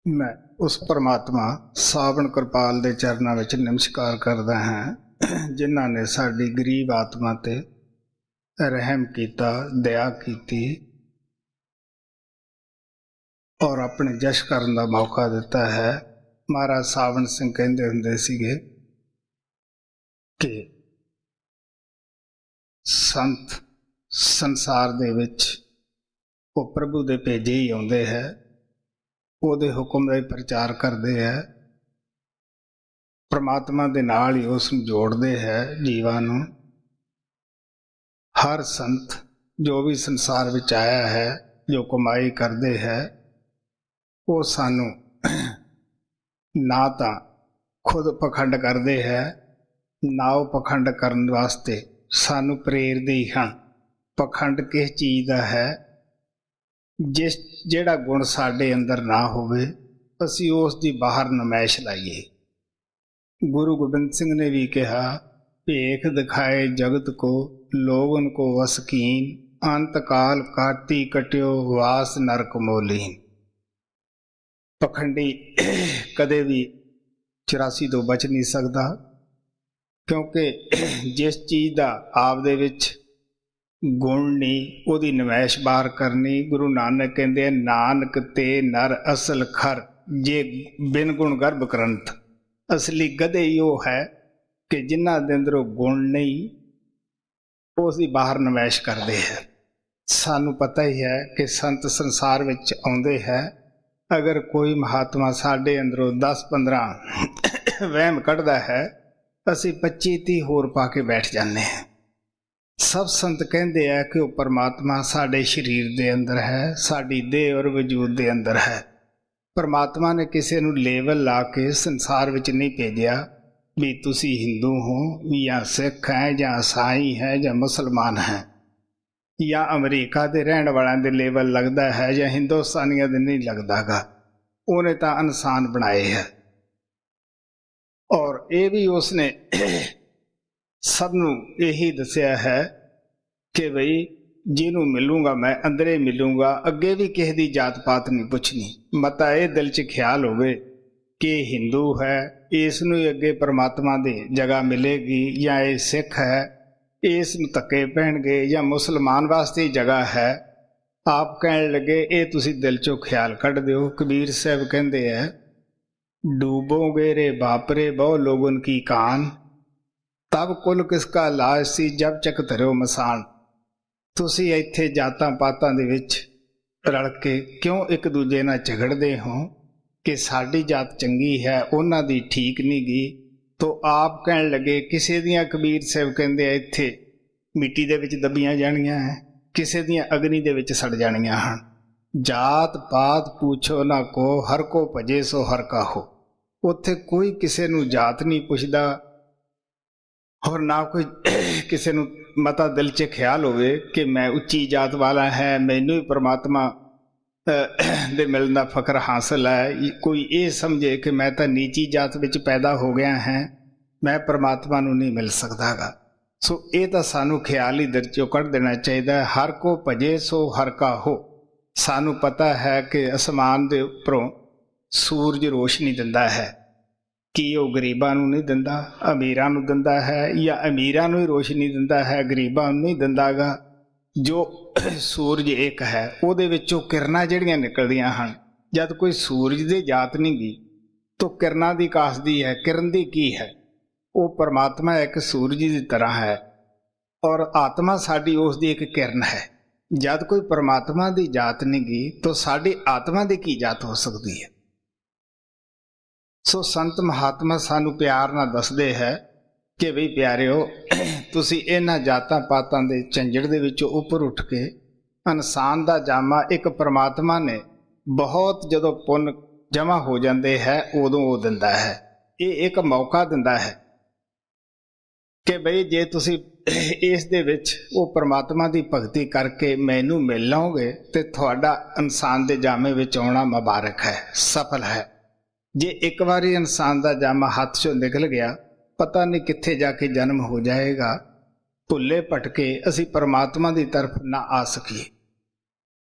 मैं उस परमात्मा सावण कृपाल दे चरनां विच नमस्कार करदा हां जिन्हां ने साडी गरीब आत्मा ते रहम कीता, दया कीती और अपने जश करन दा मौका दिता है। महाराज सावण सिंह कहंदे हुंदे सीगे कि संत संसार दे विच वो प्रभु दे भेजे ही आउंदे है, ਉਹਦੇ ਹੁਕਮ ਦਾ ਹੀ ਪ੍ਰਚਾਰ ਕਰਦੇ ਹੈ, परमात्मा ਦੇ ਨਾਲ ਹੀ ਉਸ ਨੂੰ ਜੋੜਦੇ ਹੈ ਜੀਵਾਂ ਨੂੰ। ਹਰ ਸੰਤ ਜੋ ਵੀ ਸੰਸਾਰ ਵਿੱਚ ਆਇਆ ਹੈ, ਜੋ ਕਮਾਈ ਕਰਦੇ ਹੈ, ਉਹ ਸਾਨੂੰ ਨਾ ਤਾਂ ਖੁਦ ਪਖੰਡ ਕਰਦੇ ਹੈ, ਨਾ ਉਹ ਪਖੰਡ ਕਰਨ ਵਾਸਤੇ ਸਾਨੂੰ ਪ੍ਰੇਰਦੇ ਹੀ ਹਨ। ਪਖੰਡ ਕਿਸ ਚੀਜ਼ ਦਾ ਹੈ? ਜਿਸ ਜਿਹੜਾ ਗੁਣ ਸਾਡੇ ਅੰਦਰ ਨਾ ਹੋਵੇ ਅਸੀਂ ਉਸ ਦੀ ਬਾਹਰ ਨਮਾਇਸ਼ ਲਾਈਏ। ਗੁਰੂ ਗੋਬਿੰਦ ਸਿੰਘ ਨੇ ਵੀ ਕਿਹਾ, ਭੇਖ ਦਿਖਾਏ ਜਗਤ ਕੋ ਲੋਗਨ ਕੋ ਵਸਕੀਨ, ਅੰਤ ਕਾਲ ਕਾਟੀ ਕਟਿਓ ਵਾਸ ਨਰਕ ਮੋਲੀਨ। ਪਖੰਡੀ ਕਦੇ ਵੀ 84 ਤੋਂ ਬਚ ਨਹੀਂ ਸਕਦਾ, ਕਿਉਂਕਿ ਜਿਸ ਚੀਜ਼ ਦਾ ਆਪ ਦੇ ਵਿੱਚ ਗੁਣ ਨਹੀਂ ਉਹਦੀ ਨਮਾਇਸ਼ ਬਾਹਰ ਕਰਨੀ। ਗੁਰੂ ਨਾਨਕ ਕਹਿੰਦੇ ਨਾਨਕ ਤੇ ਨਰ ਅਸਲ ਖਰ, ਜੇ ਬਿਨ ਗੁਣ ਗਰਭ ਗ੍ਰੰਥ। ਅਸਲੀ ਗਧੇ ਹੀ ਉਹ ਹੈ ਕਿ ਜਿਨ੍ਹਾਂ ਦੇ ਅੰਦਰੋਂ ਗੁਣ ਨਹੀਂ, ਉਸ ਦੀ ਬਾਹਰ ਨਮਾਇਸ਼ ਕਰਦੇ ਹੈ। ਸਾਨੂੰ ਪਤਾ ਹੀ ਹੈ ਕਿ ਸੰਤ ਸੰਸਾਰ ਵਿੱਚ ਆਉਂਦੇ ਹੈ, ਅਗਰ ਕੋਈ ਮਹਾਤਮਾ ਸਾਡੇ ਅੰਦਰੋਂ 10-15 ਵਹਿਮ ਕੱਢਦਾ ਹੈ, ਅਸੀਂ 25-30 ਹੋਰ ਪਾ ਕੇ ਬੈਠ ਜਾਂਦੇ ਹਾਂ। ਸਭ ਸੰਤ ਕਹਿੰਦੇ ਹੈ ਕਿ ਉਹ ਪਰਮਾਤਮਾ ਸਾਡੇ ਸਰੀਰ ਦੇ ਅੰਦਰ ਹੈ, ਸਾਡੀ ਦੇਹ ਔਰ ਵਜੂਦ ਦੇ ਅੰਦਰ ਹੈ। ਪਰਮਾਤਮਾ ਨੇ ਕਿਸੇ ਨੂੰ ਲੇਬਲ ਲਾ ਕੇ ਸੰਸਾਰ ਵਿੱਚ ਨਹੀਂ ਭੇਜਿਆ ਵੀ ਤੁਸੀਂ ਹਿੰਦੂ ਹੋ ਜਾਂ ਸਿੱਖ ਹੈ ਜਾਂ ਈਸਾਈ ਹੈ ਜਾਂ ਮੁਸਲਮਾਨ ਹੈ ਜਾਂ ਅਮਰੀਕਾ ਦੇ ਰਹਿਣ ਵਾਲਿਆਂ ਦੇ ਲੇਬਲ ਲੱਗਦਾ ਹੈ ਜਾਂ ਹਿੰਦੁਸਤਾਨੀਆਂ ਦੇ ਨਹੀਂ ਲੱਗਦਾਗਾ। ਉਹਨੇ ਤਾਂ ਇਨਸਾਨ ਬਣਾਏ ਹੈ, ਔਰ ਇਹ ਵੀ ਉਸਨੇ ਸਭ ਨੂੰ ਇਹੀ ਦੱਸਿਆ ਹੈ ਕਿ ਬਈ ਜਿਹਨੂੰ ਮਿਲੂੰਗਾ ਮੈਂ ਅੰਦਰੇ ਮਿਲੂੰਗਾ, ਅੱਗੇ ਵੀ ਕਿਸੇ ਦੀ ਜਾਤ ਪਾਤ ਨਹੀਂ ਪੁੱਛਣੀ। ਮਤਾ ਇਹ ਦਿਲ 'ਚ ਖਿਆਲ ਹੋਵੇ ਕਿ ਹਿੰਦੂ ਹੈ, ਇਸ ਨੂੰ ਹੀ ਅੱਗੇ ਪਰਮਾਤਮਾ ਦੀ ਜਗ੍ਹਾ ਮਿਲੇਗੀ, ਜਾਂ ਇਹ ਸਿੱਖ ਹੈ ਇਸ ਨੂੰ ਧੱਕੇ ਪੈਣਗੇ, ਜਾਂ ਮੁਸਲਮਾਨ ਵਾਸਤੇ ਹੀ ਜਗ੍ਹਾ ਹੈ। ਆਪ ਕਹਿਣ ਲੱਗੇ ਇਹ ਤੁਸੀਂ ਦਿਲ 'ਚੋਂ ਖਿਆਲ ਕੱਢ ਦਿਓ। ਕਬੀਰ ਸਾਹਿਬ ਕਹਿੰਦੇ ਹੈ, ਡੂਬੋਗੇ ਰੇ ਬਾਪਰੇ ਬਹੁ ਲੋਗਨ ਕੀ ਕਾਨ, ਤਬ ਕੁੱਲ ਕਿਸਕਾ ਲਾਜ ਸੀ ਜਬ ਚੱਕ ਧਰਿਓ ਮਸਾਨ। ਤੁਸੀਂ ਇੱਥੇ ਜਾਤਾਂ ਪਾਤਾਂ ਦੇ ਵਿੱਚ ਰਲ ਕੇ ਕਿਉਂ ਇੱਕ ਦੂਜੇ ਨਾਲ ਝਗੜਦੇ ਹੋ ਕਿ ਸਾਡੀ ਜਾਤ ਚੰਗੀ ਹੈ, ਉਹਨਾਂ ਦੀ ਠੀਕ ਨਹੀਂ ਗੀ। ਤੋ ਆਪ ਕਹਿਣ ਲੱਗੇ ਕਿਸੇ ਦੀਆਂ, ਕਬੀਰ ਸਾਹਿਬ ਕਹਿੰਦੇ ਆ, ਇੱਥੇ ਮਿੱਟੀ ਦੇ ਵਿੱਚ ਦੱਬੀਆਂ ਜਾਣੀਆਂ ਹੈ, ਕਿਸੇ ਦੀਆਂ ਅਗਨੀ ਦੇ ਵਿੱਚ ਸੜ ਜਾਣੀਆਂ ਹਨ। ਜਾਤ ਪਾਤ ਪੁੱਛੋ ਨਾ ਕੋ, ਹਰ ਕੋ ਭਜੇ ਸੋ ਹਰ ਕਾ ਹੋ। ਉੱਥੇ ਕੋਈ ਕਿਸੇ ਨੂੰ ਜਾਤ ਨਹੀਂ ਪੁੱਛਦਾ, ਔਰ ਨਾ ਕੋਈ ਕਿਸੇ ਨੂੰ ਮਤਾ ਦਿਲ 'ਚ ਖਿਆਲ ਹੋਵੇ ਕਿ ਮੈਂ ਉੱਚੀ ਜਾਤ ਵਾਲਾ ਹੈ, ਮੈਨੂੰ ਹੀ ਪਰਮਾਤਮਾ ਦੇ ਮਿਲਣ ਦਾ ਫਖਰ ਹਾਸਲ ਹੈ। ਕੋਈ ਇਹ ਸਮਝੇ ਕਿ ਮੈਂ ਤਾਂ ਨੀਚੀ ਜਾਤ ਵਿੱਚ ਪੈਦਾ ਹੋ ਗਿਆ ਹਾਂ, ਮੈਂ ਪਰਮਾਤਮਾ ਨੂੰ ਨਹੀਂ ਮਿਲ ਸਕਦਾਗਾ। ਸੋ ਇਹ ਤਾਂ ਸਾਨੂੰ ਖਿਆਲ ਹੀ ਦਿਲ 'ਚੋਂ ਕੱਢ ਦੇਣਾ ਚਾਹੀਦਾ। ਹਰ ਕੋ ਭਜੇ ਸੋ ਹਰ ਕਾ ਹੋ। ਸਾਨੂੰ ਪਤਾ ਹੈ ਕਿ ਅਸਮਾਨ ਦੇ ਉੱਪਰੋਂ ਸੂਰਜ ਰੋਸ਼ਨੀ ਦਿੰਦਾ ਹੈ, ਕੀ ਉਹ ਗਰੀਬਾਂ ਨੂੰ ਨਹੀਂ ਦਿੰਦਾ, ਅਮੀਰਾਂ ਨੂੰ ਦਿੰਦਾ ਹੈ, ਜਾਂ ਅਮੀਰਾਂ ਨੂੰ ਹੀ ਰੋਸ਼ਨੀ ਦਿੰਦਾ ਹੈ, ਗਰੀਬਾਂ ਨੂੰ ਨਹੀਂ ਦਿੰਦਾਗਾ। ਜੋ ਸੂਰਜ ਇੱਕ ਹੈ, ਉਹਦੇ ਵਿੱਚੋਂ ਕਿਰਨਾਂ ਜਿਹੜੀਆਂ ਨਿਕਲਦੀਆਂ ਹਨ, ਜਦ ਕੋਈ ਸੂਰਜ ਦੀ ਜਾਤ ਨਹੀਂ ਗੀ ਤਾਂ ਕਿਰਨਾਂ ਦੀ ਕਾਸਦੀ ਹੈ। ਕਿਰਨ ਦੀ ਕੀ ਹੈ? ਉਹ ਪਰਮਾਤਮਾ ਇੱਕ ਸੂਰਜ ਦੀ ਤਰ੍ਹਾਂ ਹੈ, ਔਰ ਆਤਮਾ ਸਾਡੀ ਉਸ ਦੀ ਇੱਕ ਕਿਰਨ ਹੈ। ਜਦ ਕੋਈ ਪਰਮਾਤਮਾ ਦੀ ਜਾਤ ਨਹੀਂ ਗੀ ਤਾਂ ਸਾਡੀ ਆਤਮਾ ਦੀ ਕੀ ਜਾਤ ਹੋ ਸਕਦੀ ਹੈ? ਸੋ ਸੰਤ ਮਹਾਤਮਾ ਸਾਨੂੰ ਪਿਆਰ ਨਾਲ ਦੱਸਦੇ ਹੈ ਕਿ ਬਈ ਪਿਆਰਿਓ, ਤੁਸੀਂ ਇਹਨਾਂ ਜਾਤਾਂ ਪਾਤਾਂ ਦੇ ਝੰਜੜ ਦੇ ਵਿੱਚੋਂ ਉੱਪਰ ਉੱਠ ਕੇ ਇਨਸਾਨ ਦਾ ਜਾਮਾ ਇੱਕ ਪਰਮਾਤਮਾ ਨੇ ਬਹੁਤ ਜਦੋਂ ਪੁੰਨ ਜਮ੍ਹਾਂ ਹੋ ਜਾਂਦੇ ਹੈ ਉਦੋਂ ਉਹ ਦਿੰਦਾ ਹੈ। ਇਹ ਇੱਕ ਮੌਕਾ ਦਿੰਦਾ ਹੈ ਕਿ ਬਈ ਜੇ ਤੁਸੀਂ ਇਸ ਦੇ ਵਿੱਚ ਉਹ ਪਰਮਾਤਮਾ ਦੀ ਭਗਤੀ ਕਰਕੇ ਮੈਨੂੰ ਮਿਲ ਲਓਗੇ ਤੇ ਤੁਹਾਡਾ ਇਨਸਾਨ ਦੇ ਜਾਮੇ ਵਿੱਚ ਆਉਣਾ ਮੁਬਾਰਕ ਹੈ, ਸਫਲ ਹੈ। ਜੇ ਇੱਕ ਵਾਰੀ ਇਨਸਾਨ ਦਾ ਜਾਮਾ ਹੱਥ 'ਚੋਂ ਨਿਕਲ ਗਿਆ, ਪਤਾ ਨਹੀਂ ਕਿੱਥੇ ਜਾ ਕੇ ਜਨਮ ਹੋ ਜਾਏਗਾ। ਭੁੱਲੇ ਭਟਕੇ ਅਸੀਂ ਪਰਮਾਤਮਾ ਦੀ ਤਰਫ ਨਾ ਆ ਸਕੀਏ।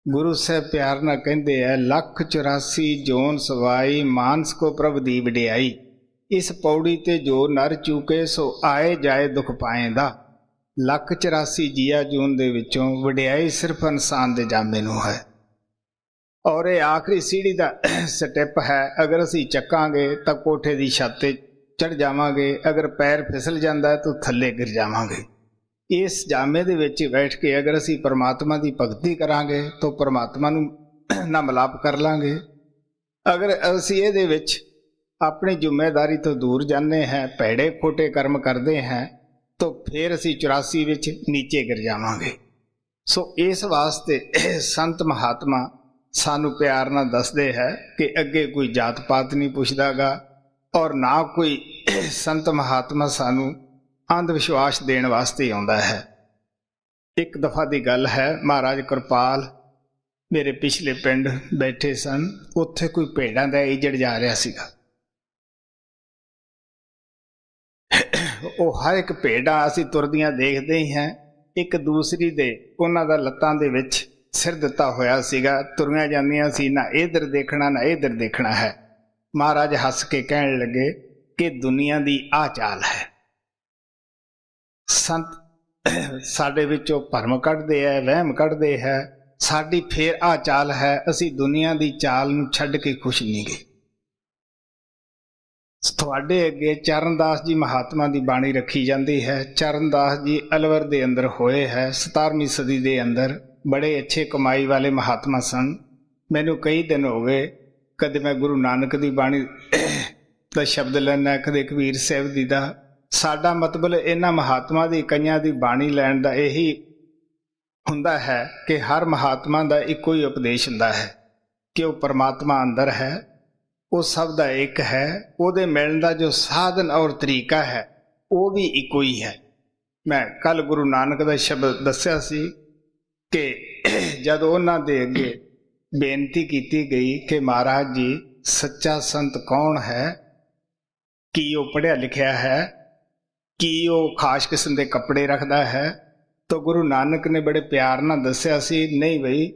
ਗੁਰੂ ਸਾਹਿਬ ਪਿਆਰ ਨਾਲ ਕਹਿੰਦੇ ਆ, 1,84 ਜੋਨ ਸਵਾਈ ਮਾਨਸ ਕੋ ਪ੍ਰਭ ਦੀ ਵਡਿਆਈ। ਇਸ ਪੌੜੀ ਤੇ ਜੋ ਨਰ ਚੂਕੇ ਸੋ ਆਏ ਜਾਏ ਦੁੱਖ ਪਾਏਂਦਾ। 1,84 ਜੀਆ ਜੂਨ ਦੇ ਵਿੱਚੋਂ ਵਡਿਆਈ ਸਿਰਫ ਇਨਸਾਨ ਦੇ ਜਾਮੇ ਨੂੰ ਹੈ। ਔਰ ਇਹ ਆਖਰੀ ਸੀढ़ी ਦਾ ਸਟੈਪ ਹੈ। ਅਗਰ ਅਸੀਂ ਚੱਕਾਂਗੇ ਤਾਂ ਕੋਠੇ ਦੀ ਛੱਤ ਤੇ ਚੜ੍ਹ ਜਾਵਾਂਗੇ, ਅਗਰ ਪੈਰ ਫਿਸਲ ਜਾਂਦਾ ਤਾਂ ਥੱਲੇ ਗਿਰ ਜਾਵਾਂਗੇ। ਇਸ ਜਾਮੇ ਦੇ ਵਿੱਚ ਬੈਠ ਕੇ ਅਗਰ ਅਸੀਂ ਪਰਮਾਤਮਾ ਦੀ ਭਗਤੀ ਕਰਾਂਗੇ ਤਾਂ ਪਰਮਾਤਮਾ ਨੂੰ ਨਾਲ ਮਿਲਾਪ ਕਰ ਲਾਂਗੇ। ਅਗਰ ਅਸੀਂ ਇਹਦੇ ਵਿੱਚ ਆਪਣੀ ਜ਼ਿੰਮੇਵਾਰੀ ਤੋਂ ਦੂਰ ਜਾਂਦੇ ਹਾਂ, ਭੈੜੇ ਖੋਟੇ ਕਰਮ ਕਰਦੇ ਹਾਂ, ਤਾਂ ਫਿਰ ਅਸੀਂ 84 ਵਿੱਚ ਨੀਚੇ ਗਿਰ ਜਾਵਾਂਗੇ। ਸੋ ਇਸ ਵਾਸਤੇ ਸੰਤ ਮਹਾਤਮਾ ਸਾਨੂੰ ਪਿਆਰ ਨਾਲ ਦੱਸਦੇ ਹੈ ਕਿ ਅੱਗੇ ਕੋਈ ਜਾਤ ਪਾਤ ਨਹੀਂ ਪੁੱਛਦਾਗਾ, ਔਰ ਨਾ ਕੋਈ ਸੰਤ ਮਹਾਤਮਾ ਸਾਨੂੰ ਅੰਧ ਵਿਸ਼ਵਾਸ ਦੇਣ ਵਾਸਤੇ ਆਉਂਦਾ ਹੈ। ਇੱਕ ਦਫਾ ਦੀ ਗੱਲ ਹੈ, ਮਹਾਰਾਜ ਕਿਰਪਾਲ ਮੇਰੇ ਪਿਛਲੇ ਪਿੰਡ ਬੈਠੇ ਸਨ। ਉੱਥੇ ਕੋਈ ਭੇਡਾਂ ਦਾ ਏਜੜ ਜਾ ਰਿਹਾ ਸੀਗਾ। ਉਹ ਹਰ ਇੱਕ ਭੇਡਾਂ ਅਸੀਂ ਤੁਰਦੀਆਂ ਦੇਖਦੇ ਹੀ ਹਾਂ, ਇੱਕ ਦੂਸਰੀ ਦੇ ਉਹਨਾਂ ਦਾ ਲੱਤਾਂ ਦੇ ਵਿੱਚ ਸਿਰ ਦਿੱਤਾ ਹੋਇਆ ਸੀਗਾ। ਤੁਰੀਆਂ ਜਾਂਦੀਆਂ ਸੀ, ਨਾ ਇੱਧਰ ਦੇਖਣਾ ਨਾ ਇੱਧਰ ਦੇਖਣਾ ਹੈ। ਮਹਾਰਾਜ ਹੱਸ ਕੇ ਕਹਿਣ ਲੱਗੇ ਕਿ ਦੁਨੀਆ ਦੀ ਆਹ ਚਾਲ ਹੈ। ਸੰਤ ਸਾਡੇ ਵਿੱਚੋਂ ਭਰਮ ਕੱਢਦੇ ਹੈ, ਵਹਿਮ ਕੱਢਦੇ ਹੈ। ਸਾਡੀ ਫੇਰ ਆਹ ਚਾਲ ਹੈ, ਅਸੀਂ ਦੁਨੀਆ ਦੀ ਚਾਲ ਨੂੰ ਛੱਡ ਕੇ ਖੁਸ਼ ਨਹੀਂ ਗਏ। ਤੁਹਾਡੇ ਅੱਗੇ ਚਰਨਦਾਸ ਜੀ ਮਹਾਤਮਾ ਦੀ ਬਾਣੀ ਰੱਖੀ ਜਾਂਦੀ ਹੈ। ਚਰਨਦਾਸ ਜੀ ਅਲਵਰ ਦੇ ਅੰਦਰ ਹੋਏ ਹੈ, 17ਵੀਂ ਸਦੀ ਦੇ ਅੰਦਰ। ਬੜੇ ਅੱਛੇ ਕਮਾਈ ਵਾਲੇ ਮਹਾਤਮਾ ਸਨ। ਮੈਨੂੰ ਕਈ ਦਿਨ ਹੋ ਗਏ, ਕਦੇ ਮੈਂ ਗੁਰੂ ਨਾਨਕ ਦੀ ਬਾਣੀ ਦਾ ਸ਼ਬਦ ਲੈਣਾ, ਕਦੇ ਕਬੀਰ ਸਾਹਿਬ ਜੀ ਦਾ। ਸਾਡਾ ਮਤਲਬ ਇਹਨਾਂ ਮਹਾਤਮਾ ਦੀ ਕਈਆਂ ਦੀ ਬਾਣੀ ਲੈਣ ਦਾ ਇਹੀ ਹੁੰਦਾ ਹੈ ਕਿ ਹਰ ਮਹਾਤਮਾ ਦਾ ਇੱਕੋ ਹੀ ਉਪਦੇਸ਼ ਹੁੰਦਾ ਹੈ ਕਿ ਉਹ ਪਰਮਾਤਮਾ ਅੰਦਰ ਹੈ, ਉਹ ਸਭ ਦਾ ਇੱਕ ਹੈ। ਉਹਦੇ ਮਿਲਣ ਦਾ ਜੋ ਸਾਧਨ ਔਰ ਤਰੀਕਾ ਹੈ ਉਹ ਵੀ ਇੱਕੋ ਹੀ ਹੈ। ਮੈਂ ਕੱਲ ਗੁਰੂ ਨਾਨਕ ਦਾ ਸ਼ਬਦ ਦੱਸਿਆ ਸੀ ਕਿ ਜਦ ਉਹਨਾਂ ਦੇ ਅੱਗੇ ਬੇਨਤੀ ਕੀਤੀ ਗਈ ਕਿ ਮਹਾਰਾਜ ਜੀ ਸੱਚਾ ਸੰਤ ਕੌਣ ਹੈ, ਕੀ ਉਹ ਪੜ੍ਹਿਆ ਲਿਖਿਆ ਹੈ, ਕੀ ਉਹ ਖਾਸ ਕਿਸਮ ਦੇ ਕੱਪੜੇ ਰੱਖਦਾ ਹੈ, ਤਾਂ ਗੁਰੂ ਨਾਨਕ ਨੇ ਬੜੇ ਪਿਆਰ ਨਾਲ ਦੱਸਿਆ ਸੀ, ਨਹੀਂ ਬਈ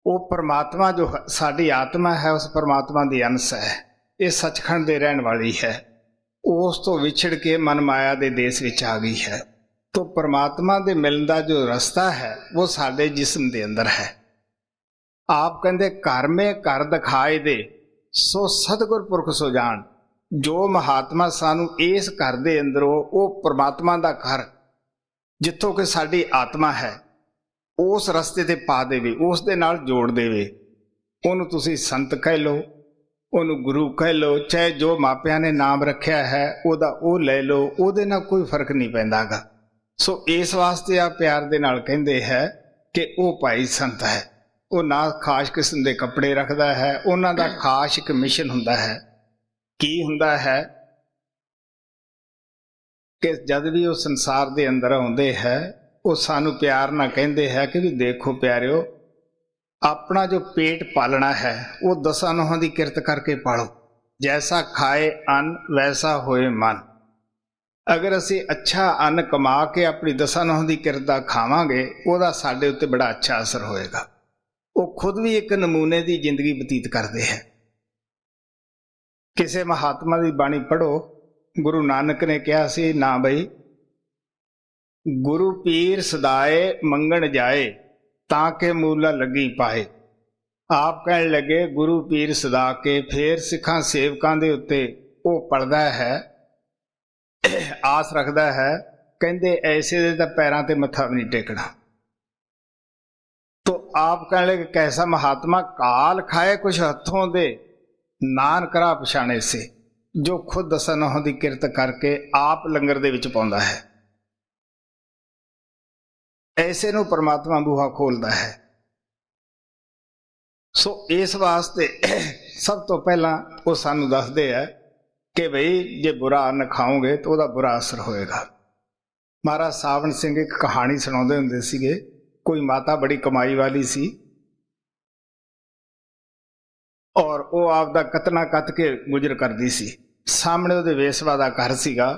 ਉਹ ਪਰਮਾਤਮਾ ਜੋ ਸਾਡੀ ਆਤਮਾ ਹੈ ਉਸ ਪਰਮਾਤਮਾ ਦੀ ਅੰਸ਼ ਹੈ। ਇਹ ਸੱਚਖੰਡ ਦੇ ਰਹਿਣ ਵਾਲੀ ਹੈ। ਉਸ ਤੋਂ ਵਿਛੜ ਕੇ ਮਨ ਮਾਇਆ ਦੇ ਦੇਸ਼ ਵਿੱਚ ਆ ਗਈ ਹੈ। तो परमात्मा दे मिलन दा जो रस्ता है वो साडे जिस्म दे अंदर है। आप कहते घर में घर दिखाए दे सो सतगुर पुरख सो जान। जो महात्मा सानू इस घर दे अंदरों वो परमात्मा दा घर जिथों कि साडी आत्मा है उस रस्ते ते पा देवे, उस दे नाल जोड़ देवे। उन्होंने तुसी संत कह लो, उन्होंने गुरु कह लो, चाहे जो मापिया ने नाम रखा है ओदा ओ ले लो, ओदे नाल कोई फर्क नहीं पैंदागा। सो इस वास्ते आ प्यार दे नाल कहंदे है कि वो भाई संत है। वो ना खास किस्म के कपड़े रखता है, उन्हां दा खास एक मिशन हुंदा है। की हुंदा है कि जद भी वो संसार दे अंदर आउंदे है वो सानू प्यार नाल कहंदे है कि भी देखो प्यारिओ, अपना जो पेट पालना है वो दसां नौहां दी किरत करके पालो। जैसा खाए अन्न वैसा होए मन। अगर असी अच्छा अन्न कमा के अपनी दसां नौहां दी किरत दा खावांगे उहदा साडे उत्ते बड़ा अच्छा असर होएगा। वो खुद भी एक नमूने दी जिंदगी बतीत करते हैं। किसी महात्मा दी बाणी पढ़ो, गुरु नानक ने कहा सी ना बई गुरु पीर सदाए मंगण जाए ताके मूला लगी पाए। आप कहने लगे गुरु पीर सदा के फिर सिखां सेवकां दे उत्ते वो पढ़दा है, आस रखता है, कहते ऐसे दे तां पैरां ते मत्था भी नहीं टेकना। तो आप कहने लगे कैसा महात्मा, काल खाए कुछ हथों दे नान करा पछाणे से, जो खुद दसां नौहां दी किरत करके आप लंगर दे विच पाउंदा है। ऐसे नूं परमात्मा बूहा खोलता है। सो इस वास्ते सब तो पहला वो सानू दसदे है कि बई जे बुरा अन्न खाओगे तो वह बुरा असर होएगा। महाराज सावन सिंह एक कहानी सुनाते हुंदे सीगे। कोई माता बड़ी कमाई वाली सी और वो आपदा कतना कत के गुजर करती सी। सामने उहदे वेसवा दा घर सीगा।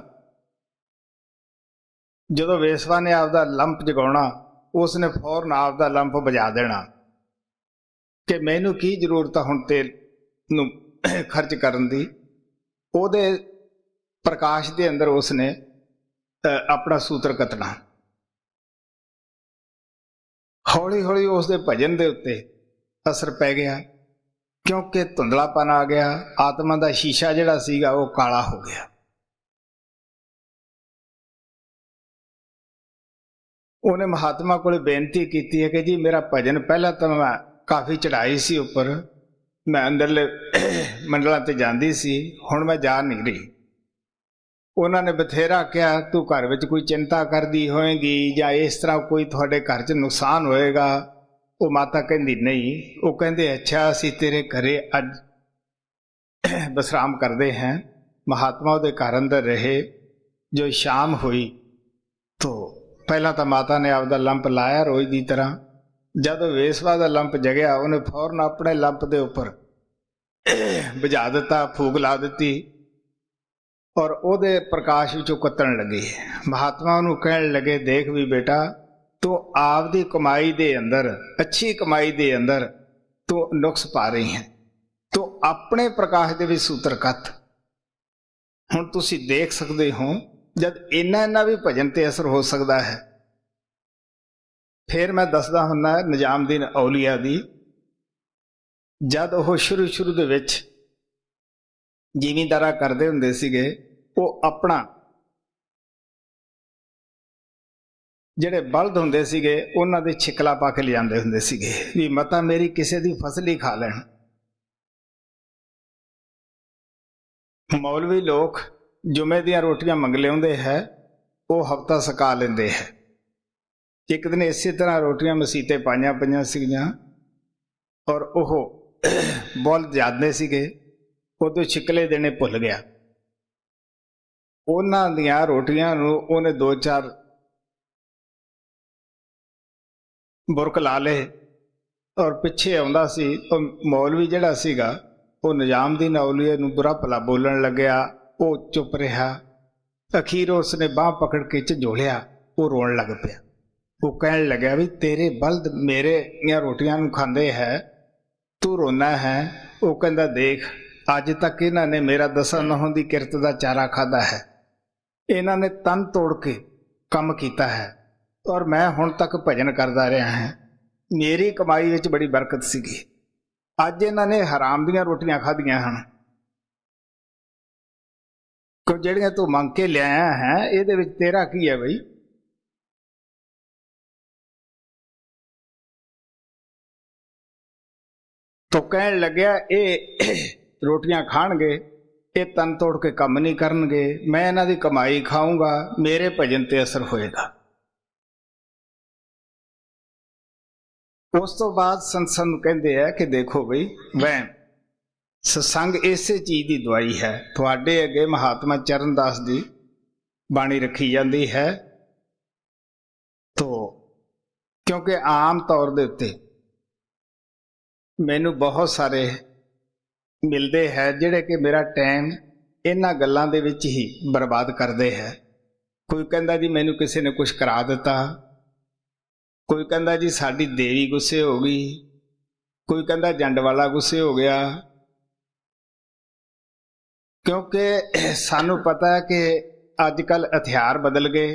जदों वेसवा ने आपदा लंप जगाउणा उसने फौरन आपदा लंप बजा देना। कि मैनू की जरूरत है हुण तेल नूं खर्च करन दी। ਉਹਦੇ प्रकाश के अंदर उसने अपना सूत्र कतना। हौली हौली उसके भजन के उत्ते असर पै गया, क्योंकि धुंधलापन आ गया, आत्मा का शीशा जिहड़ा सीगा वो काला हो गया। उन्हें महात्मा को बेनती की है कि जी मेरा भजन पहला तो मैं काफ़ी चढ़ाई सी उपर, मैं अंदरले मंडलों ते जाती सी, हुण मैं जा नहीं रही। उन्होंने बथेरा कहा तू घर में कोई चिंता करती होएगी या इस तरह कोई थोड़े घर च नुकसान होएगा। वो माता कहती नहीं, वो कहते अच्छा असी तेरे घरे अज विश्राम करते हैं। महात्मा उहदे घर अंदर रहे। जो शाम हुई तो पहला तो माता ने आपदा लंप लाया रोज की तरह। जब वेसवा का लंप जगया उन्हें फौरन अपने लंप के उपर बुझा दिता, फूक ला दी और ਉਹਦੇ प्रकाश विचों कत्तण लगी। महात्मा उन्होंने कहन लगे देख भी बेटा तू आपदी कमाई दे अंदर, अच्छी कमाई दे अंदर तू नुक्स पा रही है, तो अपने प्रकाश दे भी सूत्र कत। हुण तुसी देख सकते हो जब इन्ना इन्ना भी भजन ते असर हो सकता है। फिर मैं दसदा हुन्ना निजामुद्दीन औलिया दी, जद वो शुरू दे विच जिमींदारा करते हुंदे सीगे, वो अपना जिहड़े बलद हुंदे सीगे उन्हां दे छिकला पा के लिजांदे हुंदे सीगे भी मता मेरी किसी दी फसल ही खा लैण। मौलवी लोग जुमे दियां रोटियां मंग लियाउंदे है, वो हफ्ता सका लेंदे है। एक दिन इसे तरह रोटियां मसीते पाइयां पईयां सीगियां और ओह बलद जांदे सीगे, उदों छिकले देने भुल गया। उन्हां दियां रोटियां नूं उहने दो चार बुरक ला ले और पिछे आउंदा सी तो मौलवी जिहड़ा सीगा वो निजामुद्दीन औलिया नूं बुरा भला बोलण लग्या। वो चुप रहा। अखीर उसने बांह पकड़ के झंजोलिया, वो रोण लग पिया। वो कहण लग्या भी तेरे बलद मेरे रोटियां नूं खांदे है, तू रोना है। वो कहंदा देख अज तक इन्हां ने मेरा 10 नहुं दी किरत दा चारा खादा है, इन्हां ने तन तोड़ के काम कीता है और मैं हुण तक भजन करदा रहा है। मेरी कमाई विच बड़ी बरकत सीगी, अज इन्हां ने हराम दीयां रोटियां खादियां हन। क्यों जिहड़ियां तू मंग के लिआया है इहदे विच तेरा की है बई। तो कहण लग्या ये रोटियां खाणगे, ये तन तोड़ के काम नहीं करनगे, मैं इन्हां दी कमाई खाऊंगा, मेरे भजन ते असर होएगा। उस तो बाद संत कहते हैं कि देखो बई वह सत्संग इसे चीज़ की दवाई है। तुहाडे अगे महात्मा चरणदास की बाणी रखी जाती है। तो क्योंकि आम तौर के उत्ते मैनू बहुत सारे मिलते हैं जिहड़े कि मेरा टाइम इन्हां गल्लां दे विच ही बर्बाद करते हैं। कोई कहंदा जी मैनू किसी ने कुछ करा दिता, कोई कहंदा जी साडी देवी गुस्से हो गई, कोई कहंदा जंड वाला गुस्से हो गया। क्योंकि सानू पता है कि अजकल हथियार बदल गए,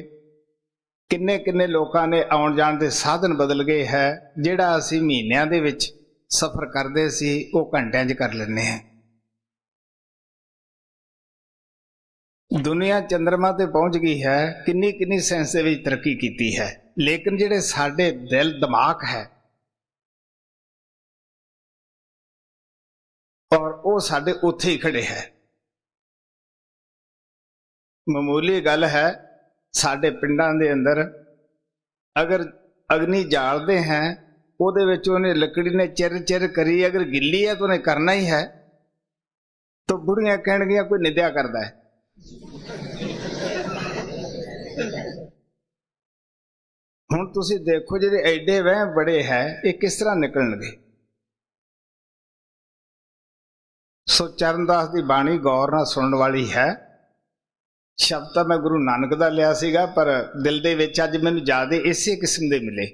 किन्ने किन्ने लोगों ने आउण जाण दे साधन बदल गए है। जिहड़ा असीं महीनिਆਂ दे विच सफर करते सी वो घंटिਆਂ 'ਚ कर लेने हैं। दुनिया चंद्रमा ते पहुंच गई है, किन्नी किन्नी साइंस दे विच तरक्की कीती है, लेकिन जिहड़े साडे दिल दिमाग है और वो साडे उत्थे ही खड़े है। मामूली गल है, साडे पिंडां दे अंदर अगर अग्नि जालते हैं ਉਹਦੇ ਵਿੱਚ ਉਹਨੇ लकड़ी ने चिर चिर करी, अगर गिल्ली है तो उन्हें करना ही है। तो बुढ़ियां कहणगियां कोई निंदा करता है। हुण तुसीं देखो जिहड़े एडे वह बड़े है ये किस तरह निकलणगे। सो चरणदास की बाणी गौर नाल सुनने वाली है। शब्द तो मैं गुरु नानक दा लिया सीगा, पर दिल दे विच अज मैनूं ज्यादा इसे किस्म दे मिले,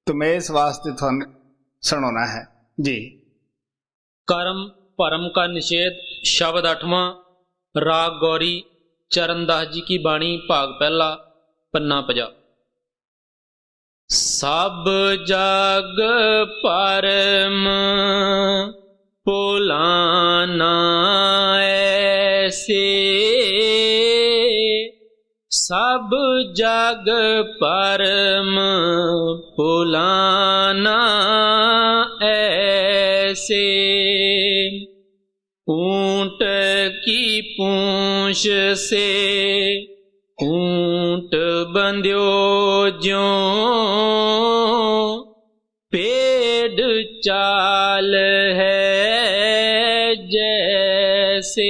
तो मैं इस वास्ते तुहानूं सुणाउणा है। जी। कर्म परम का निषेध शब्द 8वां। राग गौरी चरणदास जी की बाणी भाग पहला पन्ना 50। सब जग परम भुलाना ऐसे, सब जग परम भुलाना ऐसे। ऊंट की पूंछ से ऊंट बंध्यो ज्यों, पेड़ चाल है जैसे।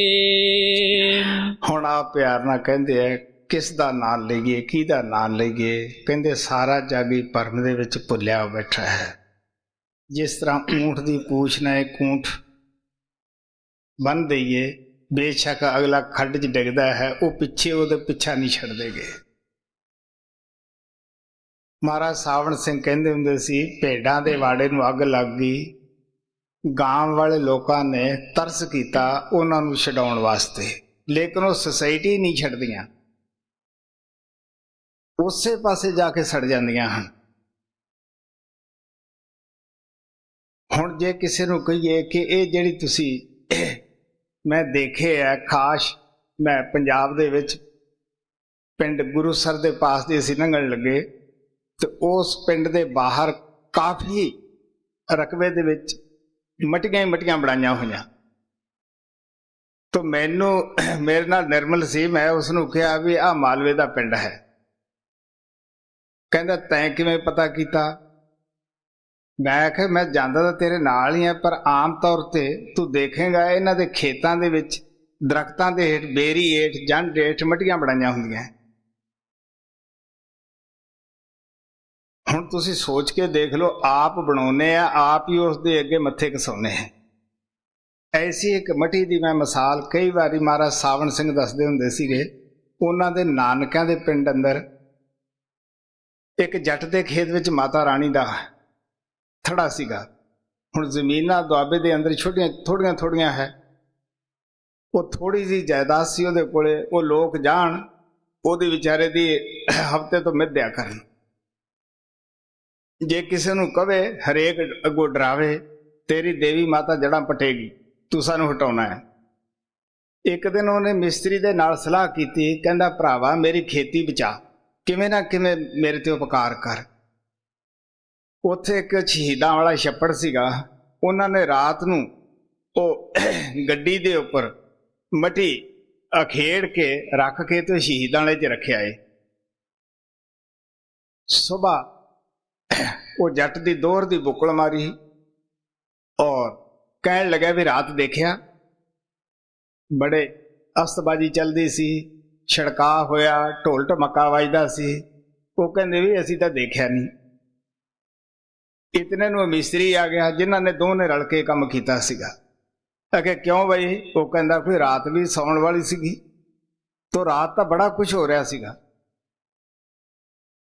ਹੁਣ ਆ ਪਿਆਰ ਨਾਲ ਕਹਿੰਦੇ ਆ ਕਿਸ ਦਾ ਨਾਂ ਲਈਏ, ਕਿਹਦਾ ਨਾਂ ਲਈਏ। ਕਹਿੰਦੇ ਸਾਰਾ ਜੱਗ ਹੀ ਭਰਮ ਦੇ ਵਿੱਚ ਭੁੱਲਿਆ ਬੈਠਾ ਹੈ। ਜਿਸ ਤਰ੍ਹਾਂ ਊਂਠ ਦੀ ਪੂਛ ਨਾਲ ਇੱਕ ਊਂਠ ਬੰਨ੍ਹ ਦਈਏ, ਬੇਸ਼ੱਕ ਅਗਲਾ ਖੱਡ 'ਚ ਡਿੱਗਦਾ ਹੈ, ਉਹ ਪਿੱਛੇ ਉਹਦੇ ਪਿੱਛਾ ਨਹੀਂ ਛੱਡਦੇ ਗੇ। ਮਹਾਰਾਜ ਸਾਵਣ ਸਿੰਘ ਕਹਿੰਦੇ ਹੁੰਦੇ ਸੀ, ਭੇਡਾਂ ਦੇ ਵਾੜੇ ਨੂੰ ਅੱਗ ਲੱਗ ਗਈ, ਗਾਂਵ ਵਾਲੇ ਲੋਕਾਂ ਨੇ ਤਰਸ ਕੀਤਾ ਉਹਨਾਂ ਨੂੰ ਛਡਾਉਣ ਵਾਸਤੇ, ਲੇਕਿਨ ਉਹ ਸੁਸਾਇਟੀ ਨਹੀਂ ਛੱਡਦੀਆਂ, ਉਸੇ ਪਾਸੇ ਜਾ ਕੇ ਸੜ ਜਾਂਦੀਆਂ ਹਨ। ਹੁਣ ਜੇ ਕਿਸੇ ਨੂੰ ਕਹੀਏ ਕਿ ਇਹ ਜਿਹੜੀ ਤੁਸੀਂ ਮੈਂ ਦੇਖੇ ਆ, ਖਾਸ ਮੈਂ ਪੰਜਾਬ ਦੇ ਵਿੱਚ ਪਿੰਡ ਗੁਰੂਸਰ ਦੇ ਪਾਸ ਦੇ ਅਸੀਂ ਲੰਘਣ ਲੱਗੇ, ਤੇ ਉਸ ਪਿੰਡ ਦੇ ਬਾਹਰ ਕਾਫੀ ਰਕਬੇ ਦੇ ਵਿੱਚ ਮਟੀਆਂ ਹੀ ਮਟੀਆਂ ਬਣਾਈਆਂ ਹੋਈਆਂ। ਤਾਂ ਮੈਨੂੰ ਮੇਰੇ ਨਾਲ ਨਿਰਮਲ ਸੀ, ਮੈਂ ਉਸਨੂੰ ਕਿਹਾ ਵੀ ਆਹ ਮਾਲਵੇ ਦਾ ਪਿੰਡ ਹੈ। ਕਹਿੰਦਾ ਤੈਂ ਕਿਵੇਂ ਪਤਾ ਕੀਤਾ? ਮੈਂ ਆਖਿਆ ਮੈਂ ਜਾਂਦਾ ਤਾਂ ਤੇਰੇ ਨਾਲ ਹੀ ਆ, ਪਰ ਆਮ ਤੌਰ ਤੇ ਤੂੰ ਦੇਖੇਗਾ ਇਹਨਾਂ ਦੇ ਖੇਤਾਂ ਦੇ ਵਿੱਚ ਦਰਖਤਾਂ ਦੇ ਹੇਠ, ਬੇਰੀ ਹੇਠ, ਜੰਡ ਹੇਠ ਮਟੀਆਂ ਬਣਾਈਆਂ ਹੁੰਦੀਆਂ। ਹੁਣ ਤੁਸੀਂ ਸੋਚ ਕੇ ਦੇਖ ਲਓ, ਆਪ ਬਣਾਉਂਦੇ ਆ, ਆਪ ਹੀ ਉਸ ਦੇ ਅੱਗੇ ਮੱਥੇ ਘਸਾਉਂਦੇ ਆ। ਐਸੀ ਇੱਕ ਮਟੀ ਦੀ ਮੈਂ ਮਿਸਾਲ ਕਈ ਵਾਰੀ ਮਹਾਰਾਜ ਸਾਵਣ ਸਿੰਘ ਦੱਸਦੇ ਹੁੰਦੇ ਸੀਗੇ। ਉਹਨਾਂ ਦੇ ਨਾਨਕਿਆਂ ਦੇ ਪਿੰਡ ਅੰਦਰ ਇੱਕ ਜੱਟ ਦੇ ਖੇਤ ਵਿੱਚ ਮਾਤਾ ਰਾਣੀ ਦਾ ਥੜਾ ਸੀਗਾ। ਹੁਣ ਜ਼ਮੀਨਾਂ ਦੁਆਬੇ ਦੇ ਅੰਦਰ ਛੋਟੀਆਂ ਥੋੜੀਆਂ ਹੈ, ਉਹ ਥੋੜੀ ਜਿਹੀ ਜਾਇਦਾਦ ਸੀ ਉਹਦੇ ਕੋਲੇ। ਉਹ ਲੋਕ ਜਾਣ ਉਹਦੇ ਵਿਚਾਰੇ ਦੀ ਹਫ਼ਤੇ ਤੋਂ ਮਿੱਧਿਆ ਕਰਨ। ਜੇ ਕਿਸੇ ਨੂੰ ਕਵੇ, ਹਰੇਕ ਅੱਗੋਂ ਡਰਾਵੇ, ਤੇਰੀ ਦੇਵੀ ਮਾਤਾ ਜੜ੍ਹਾਂ ਪਟੇਗੀ, ਤੂੰ ਸਾਨੂੰ ਹਟਾਉਣਾ ਹੈ। ਇੱਕ ਦਿਨ ਉਹਨੇ ਮਿਸਤਰੀ ਦੇ ਨਾਲ ਸਲਾਹ ਕੀਤੀ, ਕਹਿੰਦਾ ਭਰਾਵਾ ਮੇਰੀ ਖੇਤੀ ਬਚਾ, ਕਿਵੇਂ ਨਾ ਕਿਵੇਂ ਮੇਰੇ ਤੇ ਉਪਕਾਰ ਕਰ। ਉੱਥੇ ਇੱਕ ਸ਼ਹੀਦਾਂ ਵਾਲਾ ਛੱਪੜ ਸੀਗਾ, ਉਹਨਾਂ ਨੇ ਰਾਤ ਨੂੰ ਉਹ ਗੱਡੀ ਦੇ ਉੱਪਰ ਮਟੀ ਅਖੇੜ ਕੇ ਰੱਖ ਕੇ ਤੇ ਸ਼ਹੀਦਾਂ ਵਾਲੇ 'ਚ ਰੱਖਿਆ ਏ। ਸੁਬਾਹ ਉਹ ਜੱਟ ਦੀ ਦੋਹਰ ਦੀ ਬੁੱਕਲ ਮਾਰੀ ਔਰ ਕਹਿਣ ਲੱਗਾ ਵੀ ਰਾਤ ਦੇਖਿਆ, ਬੜੇ ਅਸਤਬਾਜੀ ਚੱਲਦੀ ਸੀ, ਛੜਕਾ ਹੋਇਆ, ਢੋਲ ਢਮੱਕਾ ਵੱਜਦਾ ਸੀ। ਉਹ ਕਹਿੰਦੇ ਵੀ ਅਸੀਂ ਤਾਂ ਦੇਖਿਆ ਨਹੀਂ। ਇਤਨੇ ਨੂੰ ਮਿਸਤਰੀ ਆ ਗਿਆ, ਜਿਨ੍ਹਾਂ ਨੇ ਦੋਨੇ ਰਲ ਕੇ ਕੰਮ ਕੀਤਾ ਸੀਗਾ। ਅਗੇ ਕਿਉਂ ਬਈ? ਉਹ ਕਹਿੰਦਾ ਕੋਈ ਰਾਤ ਵੀ ਸੌਣ ਵਾਲੀ ਸੀਗੀ, ਤੋ ਰਾਤ ਤਾਂ ਬੜਾ ਕੁਝ ਹੋ ਰਿਹਾ ਸੀਗਾ।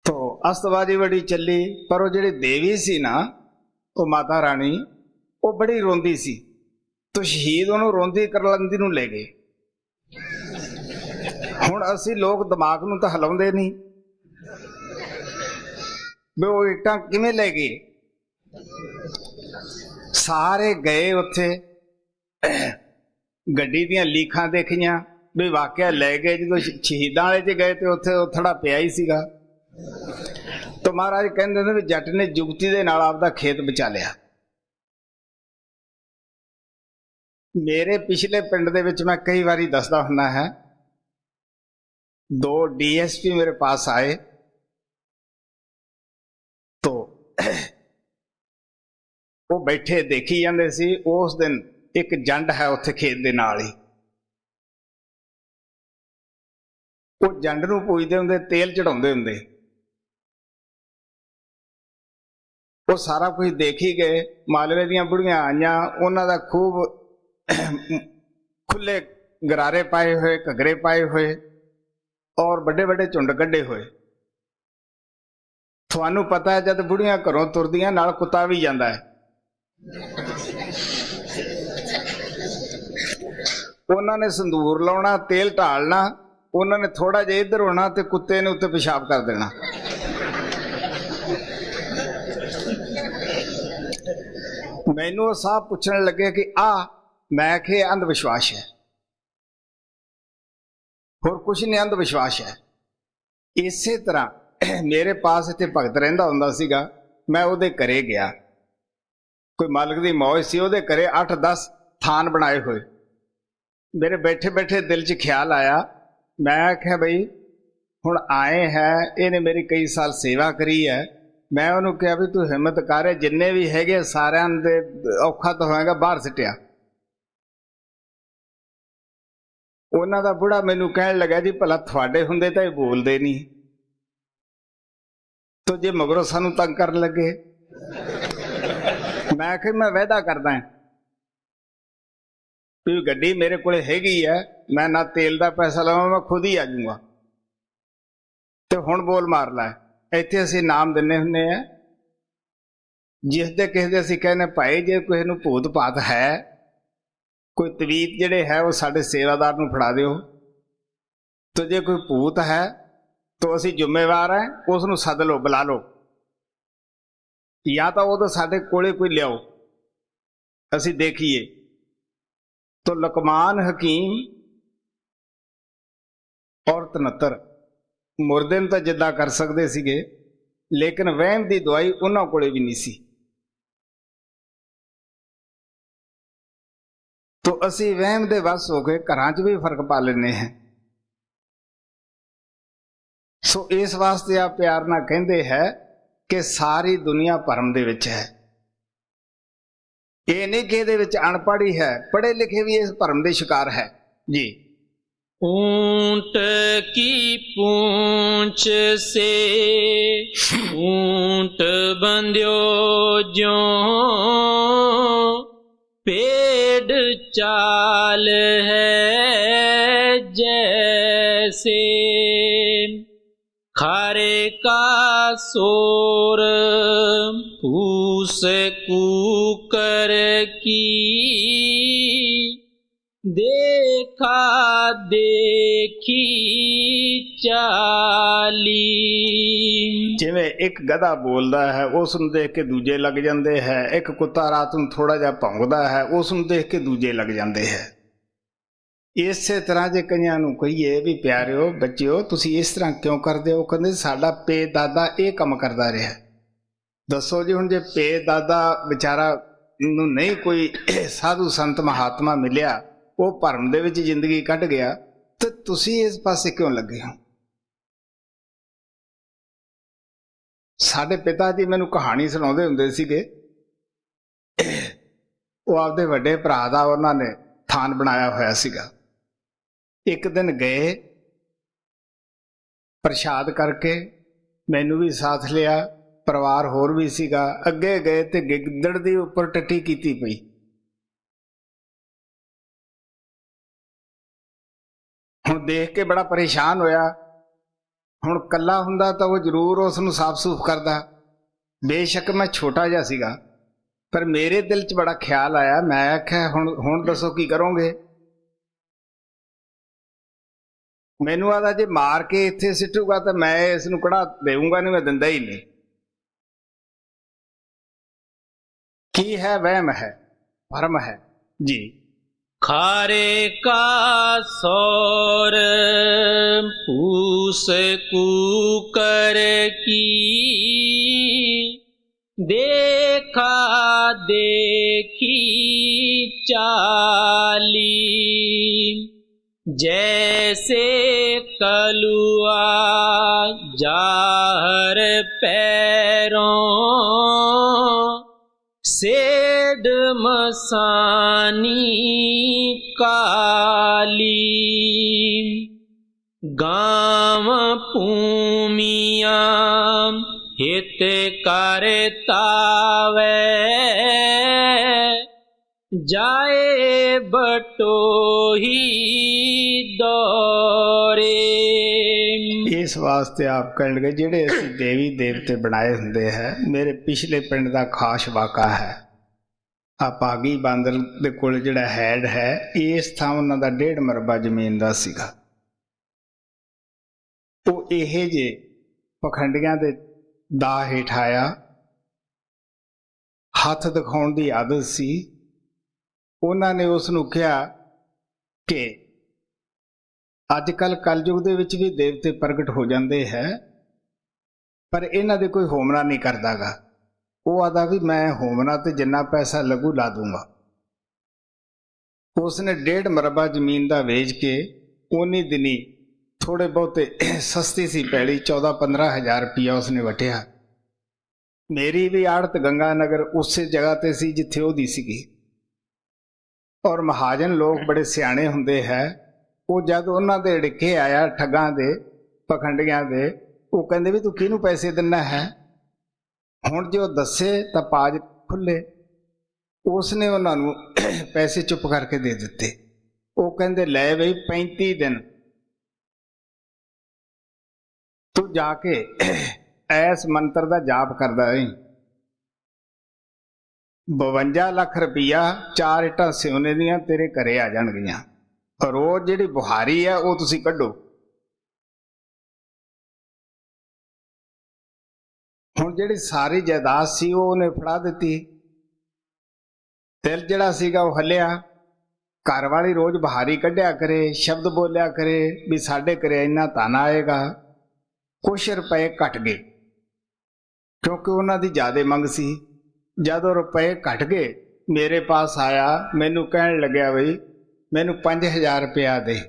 ਤੋ ਅਸਤਬਾਜੀ ਬੜੀ ਚੱਲੀ, ਪਰ ਉਹ ਜਿਹੜੀ ਦੇਵੀ ਸੀ ਨਾ, ਉਹ ਮਾਤਾ ਰਾਣੀ, ਉਹ ਬੜੀ ਰੋਂਦੀ ਸੀ। ਤੋ ਸ਼ਹੀਦ ਉਹਨੂੰ ਰੋਂਦੀ ਕਰਲੰਦੀ ਨੂੰ ਲੈ ਗਏ। ਹੁਣ ਅਸੀਂ ਲੋਕ ਦਿਮਾਗ ਨੂੰ ਤਾਂ ਹਿਲਾਉਂਦੇ ਨਹੀਂ ਵੀ ਉਹ ਇੱਟਾਂ ਕਿਵੇਂ ਲੈ ਗਏ। ਸਾਰੇ ਗਏ ਉੱਥੇ, ਗੱਡੀ ਦੀਆਂ ਲੀਖਾਂ ਦੇਖੀਆਂ ਵੀ ਵਾਕਿਆ ਲੈ ਗਏ। ਜਦੋਂ ਸ਼ਹੀਦਾਂ ਵਾਲੇ 'ਚ ਗਏ ਤੇ ਉੱਥੇ ਉਹ ਥੜਾ ਪਿਆ ਹੀ ਸੀਗਾ। ਤਾਂ ਮਹਾਰਾਜ ਕਹਿੰਦੇ ਨੇ ਵੀ ਜੱਟ ਨੇ ਜੁਗਤੀ ਦੇ ਨਾਲ ਆਪਦਾ ਖੇਤ ਬਚਾ ਲਿਆ। ਮੇਰੇ ਪਿਛਲੇ ਪਿੰਡ ਦੇ ਵਿੱਚ ਮੈਂ ਕਈ ਵਾਰੀ ਦੱਸਦਾ ਹੁੰਦਾ ਹੈ, 2 DSP ਮੇਰੇ ਪਾਸ ਆਏ ਤੋ ਉਹ ਬੈਠੇ ਦੇਖੀ ਜਾਂਦੇ ਸੀ। ਉਸ ਦਿਨ ਇੱਕ ਜੰਡ ਹੈ ਉੱਥੇ ਖੇਤ ਦੇ ਨਾਲ ਹੀ, ਉਹ ਜੰਡ ਨੂੰ ਪੂਜਦੇ ਹੁੰਦੇ, ਤੇਲ ਚੜਾਉਂਦੇ ਹੁੰਦੇ। ਉਹ ਸਾਰਾ ਕੁਝ ਦੇਖੀ ਗਏ। ਮਾਲਵੇ ਦੀਆਂ ਬੁੜੀਆਂ ਆਈਆਂ, ਉਹਨਾਂ ਦਾ ਖੂਬ ਖੁੱਲੇ ਗਰਾਰੇ ਪਾਏ ਹੋਏ, ਘੱਗਰੇ ਪਾਏ ਹੋਏ ਔਰ ਵੱਡੇ ਵੱਡੇ ਝੁੰਡ ਕੱਢੇ ਹੋਏ। ਤੁਹਾਨੂੰ ਪਤਾ ਹੈ ਜਦ ਬੁੜੀਆਂ ਘਰੋਂ ਤੁਰਦੀਆਂ ਨਾਲ ਕੁੱਤਾ ਵੀ ਜਾਂਦਾ ਹੈ। ਉਹਨਾਂ ਨੇ ਸੰਦੂਰ ਲਾਉਣਾ, ਤੇਲ ਢਾਲਣਾ, ਉਹਨਾਂ ਨੇ ਥੋੜਾ ਜਿਹਾ ਇੱਧਰ ਹੋਣਾ ਤੇ ਕੁੱਤੇ ਨੇ ਉੱਤੇ ਪਿਸ਼ਾਬ ਕਰ ਦੇਣਾ। ਮੈਨੂੰ ਉਹ ਸਾਹ ਪੁੱਛਣ ਲੱਗੇ ਕਿ ਮੈਂ ਕਿ ਅੰਧ ਵਿਸ਼ਵਾਸ ਹੈ, ਹੋਰ ਕੁਛ ਨਹੀਂ, ਅੰਧ ਵਿਸ਼ਵਾਸ ਹੈ। ਇਸੇ ਤਰ੍ਹਾਂ ਮੇਰੇ ਪਾਸ ਇੱਥੇ ਭਗਤ ਰਹਿੰਦਾ ਹੁੰਦਾ ਸੀਗਾ, ਮੈਂ ਉਹਦੇ ਘਰੇ ਗਿਆ, ਕੋਈ ਮਾਲਕ ਦੀ ਮੌਜ ਸੀ, ਉਹਦੇ ਘਰੇ 8-10 ਥਾਨ ਬਣਾਏ ਹੋਏ। ਮੇਰੇ ਬੈਠੇ ਬੈਠੇ ਦਿਲ 'ਚ ਖਿਆਲ ਆਇਆ, ਮੈਂ ਆਖਿਆ ਬਈ ਹੁਣ ਆਏ ਹੈ, ਇਹਨੇ ਮੇਰੀ ਕਈ ਸਾਲ ਸੇਵਾ ਕਰੀ ਹੈ। ਮੈਂ ਉਹਨੂੰ ਕਿਹਾ ਵੀ ਤੂੰ ਹਿੰਮਤ ਕਰ, ਜਿੰਨੇ ਵੀ ਹੈਗੇ ਸਾਰਿਆਂ ਦੇ ਔਖਾ ਤਾਂ ਹੋਏਗਾ, ਬਾਹਰ ਸਿੱਟਿਆ। ਉਹਨਾਂ ਦਾ ਬੁੜਾ ਮੈਨੂੰ ਕਹਿਣ ਲੱਗਾ ਜੀ ਭਲਾ ਤੁਹਾਡੇ ਹੁੰਦੇ ਤਾਂ ਇਹ ਬੋਲਦੇ ਨਹੀਂ, ਤੋ ਜੇ ਮਗਰੋਂ ਸਾਨੂੰ ਤੰਗ ਕਰਨ ਲੱਗੇ। ਮੈਂ ਆਖਿਆ ਮੈਂ ਵਾਅਦਾ ਕਰਦਾ ਵੀ ਗੱਡੀ ਮੇਰੇ ਕੋਲ ਹੈਗੀ ਹੈ, ਮੈਂ ਨਾ ਤੇਲ ਦਾ ਪੈਸਾ ਲਵਾਂ, ਮੈਂ ਖੁਦ ਹੀ ਆ ਜਾਊਂਗਾ, ਤੇ ਹੁਣ ਬੋਲ ਮਾਰ ਲੈ। ਇੱਥੇ ਅਸੀਂ ਨਾਮ ਦਿੰਦੇ ਹੁੰਦੇ ਆ, ਜਿਸ ਦੇ ਕਿਸੇ ਦੇ ਅਸੀਂ ਕਹਿੰਦੇ ਭਾਈ ਜੇ ਕਿਸੇ ਨੂੰ ਭੂਤ ਭਾਤ ਹੈ, ਕੋਈ ਤਵੀਤ ਜਿਹੜੇ ਹੈ ਉਹ ਸਾਡੇ ਸੇਵਾਦਾਰ ਨੂੰ ਫੜਾ ਦਿਓ, ਤੇ ਜੇ ਕੋਈ ਭੂਤ ਹੈ ਤਾਂ ਅਸੀਂ ਜ਼ਿੰਮੇਵਾਰ ਹੈ, ਉਸ ਨੂੰ ਸੱਦ ਲਓ, ਬੁਲਾ ਲਓ, ਜਾਂ ਤਾਂ ਉਹ ਤਾਂ ਸਾਡੇ ਕੋਲੇ ਕੋਈ ਲਿਆਓ, ਅਸੀਂ ਦੇਖੀਏ। तो लकमान हकीम और 73 मुर्दे ਨੂੰ ਤਾਂ ਜਿੱਦਾਂ ਕਰ ਸਕਦੇ ਸੀਗੇ, ਲੇਕਿਨ ਵਹਿਮ ਦੀ ਦਵਾਈ ਉਹਨਾਂ ਕੋਲੇ ਵੀ ਨਹੀਂ ਸੀ। तो ਅਸੀਂ ਵਹਿਮ ਦੇ ਵਸ ਹੋ ਕੇ ਘਰਾਂ 'ਚ ਵੀ ਫਰਕ ਪਾ ਲੈਂਦੇ ਹਾਂ। ਸੋ ਇਸ ਵਾਸਤੇ ਆ ਪਿਆਰ ਨਾਲ ਕਹਿੰਦੇ ਹੈ ਕਿ ਸਾਰੀ ਦੁਨੀਆ ਭਰਮ ਦੇ ਵਿੱਚ ਹੈ। ਇਹ ਨਹੀਂ ਕਿ ਇਹਦੇ ਵਿੱਚ ਅਨਪੜ੍ਹ ਹੀ ਹੈ, ਪੜ੍ਹੇ ਲਿਖੇ ਵੀ ਇਸ ਭਰਮ ਦੇ ਸ਼ਿਕਾਰ ਹੈ ਜੀ। ऊंट की पूंछ से ऊंट बंध्यो ज्यों, पेड़ चाल है जैसे, खारे का सोर फूस कूकर की, देखा देखी चाली। ਜਿਵੇਂ ਇੱਕ ਗਧਾ ਬੋਲਦਾ ਹੈ, ਉਸ ਨੂੰ ਦੇਖ ਕੇ ਦੂਜੇ ਲੱਗ ਜਾਂਦੇ ਹੈ। ਇੱਕ ਕੁੱਤਾ ਰਾਤ ਨੂੰ ਥੋੜਾ ਜਿਹਾ ਭੌਂਕਦਾ ਹੈ, ਉਸ ਨੂੰ ਦੇਖ ਕੇ ਦੂਜੇ ਲੱਗ ਜਾਂਦੇ ਹੈ। ਇਸੇ ਤਰ੍ਹਾਂ ਜੇ ਕਈਆਂ ਨੂੰ ਕਹੀਏ ਵੀ ਪਿਆਰਿਓ ਬੱਚਿਓ ਤੁਸੀਂ ਇਸ ਤਰ੍ਹਾਂ ਕਿਉਂ ਕਰਦੇ ਹੋ, ਕਹਿੰਦੇ ਸਾਡਾ ਪੇ ਦਾਦਾ ਇਹ ਕੰਮ ਕਰਦਾ ਰਿਹਾ। ਦੱਸੋ ਜੀ, ਹੁਣ ਜੇ ਪੇ ਦਾਦਾ ਵਿਚਾਰਾ ਨੂੰ ਨਹੀਂ ਕੋਈ ਸਾਧੂ ਸੰਤ ਮਹਾਤਮਾ ਮਿਲਿਆ, ਉਹ ਭਰਮ ਦੇ ਵਿੱਚ ਜ਼ਿੰਦਗੀ ਕੱਢ ਗਿਆ, ਤੇ ਤੁਸੀਂ ਇਸ ਪਾਸੇ ਕਿਉਂ ਲੱਗੇ ਹੋ? ਸਾਡੇ ਪਿਤਾ ਜੀ ਮੈਨੂੰ ਕਹਾਣੀ ਸੁਣਾਉਂਦੇ ਹੁੰਦੇ ਸੀਗੇ, ਉਹ ਆਪਦੇ ਵੱਡੇ ਭਰਾ ਦਾ ਉਹਨਾਂ ਨੇ ਥਾਨ ਬਣਾਇਆ ਹੋਇਆ ਸੀਗਾ। ਇੱਕ ਦਿਨ ਗਏ, ਪ੍ਰਸ਼ਾਦ ਕਰਕੇ, ਮੈਨੂੰ ਵੀ ਸਾਥ ਲਿਆ, ਪਰਿਵਾਰ ਹੋਰ ਵੀ ਸੀਗਾ। ਅੱਗੇ ਗਏ ਤੇ ਗਿੱਦੜ ਦੀ ਉੱਪਰ ਟੱਟੀ ਕੀਤੀ ਪਈ। ਹੁਣ ਦੇਖ ਕੇ ਬੜਾ ਪਰੇਸ਼ਾਨ ਹੋਇਆ। ਹੁਣ ਕੱਲਾ ਹੁੰਦਾ ਤਾਂ ਉਹ ਜ਼ਰੂਰ ਉਸ ਨੂੰ ਸਾਫ਼ ਸੂਫ ਕਰਦਾ। ਬੇਸ਼ੱਕ ਮੈਂ ਛੋਟਾ ਜਿਹਾ ਸੀਗਾ, ਪਰ ਮੇਰੇ ਦਿਲ 'ਚ ਬੜਾ ਖਿਆਲ ਆਇਆ। ਮੈਂ ਆਖਿਆ ਹੁਣ ਦੱਸੋ ਕੀ ਕਰੋਗੇ? ਮੈਨੂੰ ਆਦਾ ਜੇ ਮਾਰ ਕੇ ਇੱਥੇ ਸਿੱਟੂਗਾ ਤਾਂ ਮੈਂ ਇਸ ਨੂੰ ਕੜਾ ਦੇਵਾਂਗਾ ਨਹੀਂ, ਮੈਂ ਦਿੰਦਾ ਹੀ ਨਹੀਂ। ਕੀ ਹੈ? ਵਹਿਮ ਹੈ, ਭਰਮ ਹੈ ਜੀ। खारे का सौर फूस कूकर की, देखा देखी चाली, जैसे कलुआ जाहर पैरों, सेड मसानी काली, गांव भूमिया हित करतावे, जाए बटोही दौरे। ਇਸ ਵਾਸਤੇ ਆਪ ਕਹਿਣ ਲੱਗੇ ਜਿਹੜੇ ਅਸੀਂ ਦੇਵੀ ਦੇਵਤੇ ਬਣਾਏ ਹੁੰਦੇ ਹੈ, ਮੇਰੇ ਪਿਛਲੇ ਪਿੰਡ ਦਾ ਖਾਸ ਵਾਕਾ ਹੈ। ਆ ਪਾਗੀ ਬਾਂਦਰ ਦੇ ਕੋਲ ਜਿਹੜਾ ਹੈਡ ਹੈ, ਇਸ ਥਾਂ ਉਹਨਾਂ ਦਾ 1.5 ਮਰਬਾ ਜ਼ਮੀਨ ਦਾ ਸੀਗਾ। ਉਹ ਇਹ ਜੇ ਪਖੰਡੀਆਂ ਦੇ ਦਾ ਹੇਠ ਆਇਆ, ਹੱਥ ਦਿਖਾਉਣ ਦੀ ਆਦਤ ਸੀ। ਉਹਨਾਂ ਨੇ ਉਸ ਨੂੰ ਕਿਹਾ ਕਿ ਅੱਜ ਕੱਲ੍ਹ ਕਲਯੁਗ ਦੇ ਵਿੱਚ ਵੀ ਦੇਵਤੇ ਪ੍ਰਗਟ ਹੋ ਜਾਂਦੇ ਹੈ, ਪਰ ਇਹਨਾਂ ਦੇ ਕੋਈ ਹੋਮਣਾ ਨਹੀਂ ਕਰਦਾਗਾ। ਉਹ ਆਦਾ ਵੀ ਮੈਂ ਹੋਮਣਾ ਤੇ ਜਿੰਨਾ ਪੈਸਾ ਲੱਗੂ ਲਾ ਦੂੰਗਾ। ਉਸਨੇ 1.5 ਮਰਬਾ ਜ਼ਮੀਨ ਦਾ ਵੇਚ ਕੇ ਉਨੀ ਦਿਨੀ ਥੋੜੇ ਬਹੁਤੇ ਸਸਤੀ ਸੀ ਪੈਲੀ, 14-15 ਹਜ਼ਾਰ ਰੁਪਇਆ ਉਸਨੇ ਵਟਿਆ। ਮੇਰੀ ਵੀ ਆੜਤ ਗੰਗਾ ਨਗਰ ਉਸੇ ਜਗ੍ਹਾ ਤੇ ਸੀ ਜਿੱਥੇ ਉਹਦੀ ਸੀਗੀ। ਔਰ ਮਹਾਜਨ ਲੋਕ ਬੜੇ ਸਿਆਣੇ ਹੁੰਦੇ ਹੈ। ਉਹ ਜਦ ਉਹਨਾਂ ਦੇ ਅੜਿੱਕੇ ਆਇਆ ਠੱਗਾਂ ਦੇ, ਪਖੰਡੀਆਂ ਦੇ, ਉਹ ਕਹਿੰਦੇ ਵੀ ਤੂੰ ਕਿਹਨੂੰ ਪੈਸੇ ਦਿੰਦਾ ਹੈ? ਹੁਣ ਜੇ ਉਹ ਦੱਸੇ ਤਾਂ ਪਾਜ ਖੁੱਲੇ। ਉਸਨੇ ਉਹਨਾਂ ਨੂੰ ਪੈਸੇ ਚੁੱਪ ਕਰਕੇ ਦੇ ਦਿੱਤੇ। ਉਹ ਕਹਿੰਦੇ ਲੈ ਬਈ 35 ਦਿਨ ਤੂੰ ਜਾ ਕੇ ਐਸ ਮੰਤਰ ਦਾ ਜਾਪ ਕਰਦਾ ਰਹੀਂ। 52 ਲੱਖ ਰੁਪਈਆ 4 ਇੱਟਾਂ ਸਿਉਨੇ ਦੀਆਂ ਤੇਰੇ ਘਰੇ ਆ ਜਾਣਗੀਆਂ। ਰੋਜ਼ ਜਿਹੜੀ ਬੁਹਾਰੀ ਹੈ ਉਹ ਤੁਸੀਂ ਕੱਢੋ। ਹੁਣ ਜਿਹੜੀ ਸਾਰੀ ਜਾਇਦਾਦ ਸੀ ਉਹ ਉਹਨੇ ਫੜਾ ਦਿੱਤੀ। ਦਿਲ ਜਿਹੜਾ ਸੀਗਾ ਉਹ ਹੱਲਿਆ। ਘਰ ਵਾਲੀ ਰੋਜ਼ ਬੁਹਾਰੀ ਕੱਢਿਆ ਕਰੇ, ਸ਼ਬਦ ਬੋਲਿਆ ਕਰੇ ਵੀ ਸਾਡੇ ਘਰੇ ਇੰਨਾ ਧਨ ਆਏਗਾ। ਕੁਛ ਰੁਪਏ ਘਟ ਗਏ ਕਿਉਂਕਿ ਉਹਨਾਂ ਦੀ ਜ਼ਿਆਦਾ ਮੰਗ ਸੀ। ਜਦੋਂ ਰੁਪਏ ਘਟ ਗਏ ਮੇਰੇ ਪਾਸ ਆਇਆ, ਮੈਨੂੰ ਕਹਿਣ ਲੱਗਿਆ ਬਈ ਮੈਨੂੰ 5000 ਰੁਪਇਆ ਦੇ।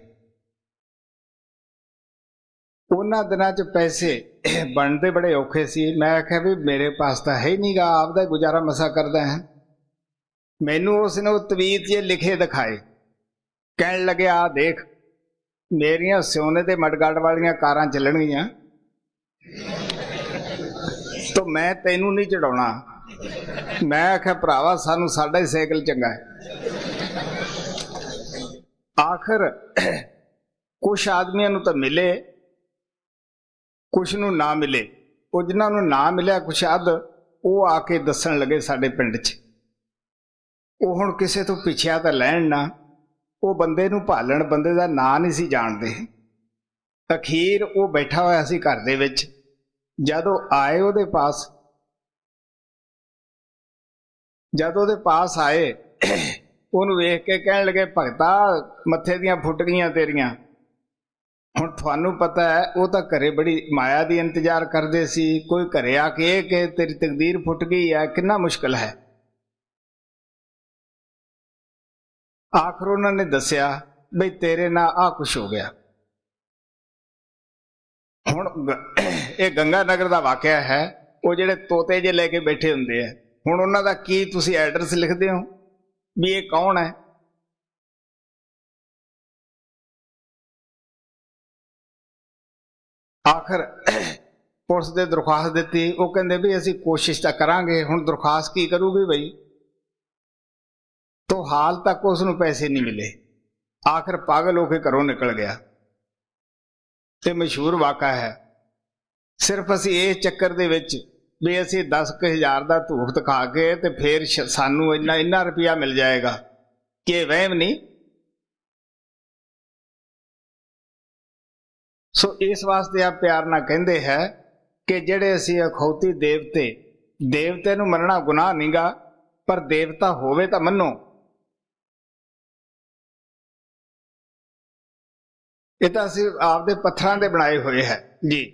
ਉਹਨਾਂ ਦਿਨਾਂ 'ਚ ਪੈਸੇ ਬਣਦੇ ਬੜੇ ਔਖੇ ਸੀ। ਮੈਂ ਆਖਿਆ ਵੀ ਮੇਰੇ ਪਾਸ ਤਾਂ ਹੈ ਹੀ ਨਹੀਂਗਾ, ਆਪਦਾ ਗੁਜ਼ਾਰਾ ਮਸਾ ਕਰਦਾ ਹੈ। ਮੈਨੂੰ ਉਸਨੇ ਉਹ ਤਵੀਤ ਜੇ ਲਿਖੇ ਦਿਖਾਏ। ਕਹਿਣ ਲੱਗਿਆ ਆ ਦੇਖ, ਮੇਰੀਆਂ ਸਿਉਨੇ ਤੇ ਮਡਗਾਰਡ ਵਾਲੀਆਂ ਕਾਰਾਂ ਚੱਲਣਗੀਆਂ ਤਾਂ ਮੈਂ ਤੈਨੂੰ ਨਹੀਂ ਚੜਾਉਣਾ। ਮੈਂ ਆਖਿਆ ਭਰਾਵਾ ਸਾਨੂੰ ਸਾਡਾ ਹੀ ਸਾਈਕਲ ਚੰਗਾ ਹੈ। ਆਖਰ ਕੁਛ ਆਦਮੀਆਂ ਨੂੰ ਤਾਂ ਮਿਲੇ, ਕੁਛ ਨੂੰ ਨਾ ਮਿਲੇ। ਉਹ ਜਿਨ੍ਹਾਂ ਨੂੰ ਨਾ ਮਿਲਿਆ ਕੁਛ ਅੱਧ, ਉਹ ਆ ਕੇ ਦੱਸਣ ਲੱਗੇ ਸਾਡੇ ਪਿੰਡ 'ਚ। ਉਹ ਹੁਣ ਕਿਸੇ ਤੋਂ ਪਿੱਛਿਆ ਤਾਂ ਲੈਣ ਨਾ, ਉਹ ਬੰਦੇ ਨੂੰ ਭਾਲਣ, ਬੰਦੇ ਦਾ ਨਾਂ ਨਹੀਂ ਸੀ ਜਾਣਦੇ। ਅਖੀਰ ਉਹ ਬੈਠਾ ਹੋਇਆ ਸੀ ਘਰ ਦੇ ਵਿੱਚ। ਜਦੋਂ ਆਏ ਉਹਦੇ ਪਾਸ, ਜਦ ਉਹਦੇ ਪਾਸ ਆਏ ਉਹਨੂੰ ਵੇਖ ਕੇ ਕਹਿਣ ਲੱਗੇ ਭਗਤਾ ਮੱਥੇ ਦੀਆਂ ਫੁੱਟ ਗਈਆਂ ਤੇਰੀਆਂ। ਹੁਣ ਤੁਹਾਨੂੰ ਪਤਾ ਹੈ ਉਹ ਤਾਂ ਘਰੇ ਬੜੀ ਮਾਇਆ ਦੀ ਇੰਤਜ਼ਾਰ ਕਰਦੇ ਸੀ। ਕੋਈ ਘਰੇ ਆ ਕੇ ਕਿ ਤੇਰੀ ਤਕਦੀਰ ਫੁੱਟ ਗਈ ਹੈ, ਕਿੰਨਾ ਮੁਸ਼ਕਿਲ ਹੈ। ਆਖਰ ਉਹਨਾਂ ਨੇ ਦੱਸਿਆ ਬਈ ਤੇਰੇ ਨਾਲ ਆਹ ਕੁਛ ਹੋ ਗਿਆ। ਹੁਣ ਇਹ ਗੰਗਾ ਨਗਰ ਦਾ ਵਾਕਿਆ ਹੈ। ਉਹ ਜਿਹੜੇ ਤੋਤੇ ਜੇ ਲੈ ਕੇ ਬੈਠੇ ਹੁੰਦੇ ਆ, ਹੁਣ ਉਹਨਾਂ ਦਾ ਕੀ ਤੁਸੀਂ ਐਡਰੈਸ ਲਿਖਦੇ ਹੋ ਵੀ ਇਹ ਕੌਣ ਹੈ? ਆਖਰ ਪੁਲਿਸ ਦੇ ਦਰਖਾਸਤ ਦਿੱਤੀ। ਉਹ ਕਹਿੰਦੇ ਵੀ ਅਸੀਂ ਕੋਸ਼ਿਸ਼ ਤਾਂ ਕਰਾਂਗੇ। ਹੁਣ ਦਰਖਾਸਤ ਕੀ ਕਰੂਗੀ ਬਈ? ਤੋਂ ਹਾਲ ਤੱਕ ਉਸ ਨੂੰ ਪੈਸੇ ਨਹੀਂ ਮਿਲੇ। ਆਖਰ ਪਾਗਲ ਹੋ ਕੇ ਘਰੋਂ ਨਿਕਲ ਗਿਆ। ਤੇ ਮਸ਼ਹੂਰ ਵਾਕਾ ਹੈ। ਸਿਰਫ ਅਸੀਂ ਇਸ ਚੱਕਰ ਦੇ ਵਿੱਚ ਵੀ ਅਸੀਂ 10,000 ਦਾ ਧੂਫ ਦਿਖਾ ਕੇ ਤੇ ਫਿਰ ਸਾਨੂੰ ਇੰਨਾ ਰੁਪਇਆ ਮਿਲ ਜਾਏਗਾ, ਕਿ ਵਹਿਮ ਨਹੀਂ। ਸੋ ਇਸ ਵਾਸਤੇ ਆ ਪਿਆਰ ਨਾਲ ਕਹਿੰਦੇ ਹੈ ਕਿ ਜਿਹੜੇ ਅਸੀਂ ਅਖੌਤੀ ਦੇਵਤੇ ਨੂੰ ਮੰਨਣਾ ਗੁਨਾਹ ਨਹੀਂਗਾ, ਪਰ ਦੇਵਤਾ ਹੋਵੇ ਤਾਂ ਮੰਨੋ। ਇਹ ਤਾਂ ਅਸੀਂ ਆਪਦੇ ਪੱਥਰਾਂ ਦੇ ਬਣਾਏ ਹੋਏ ਹੈ ਜੀ।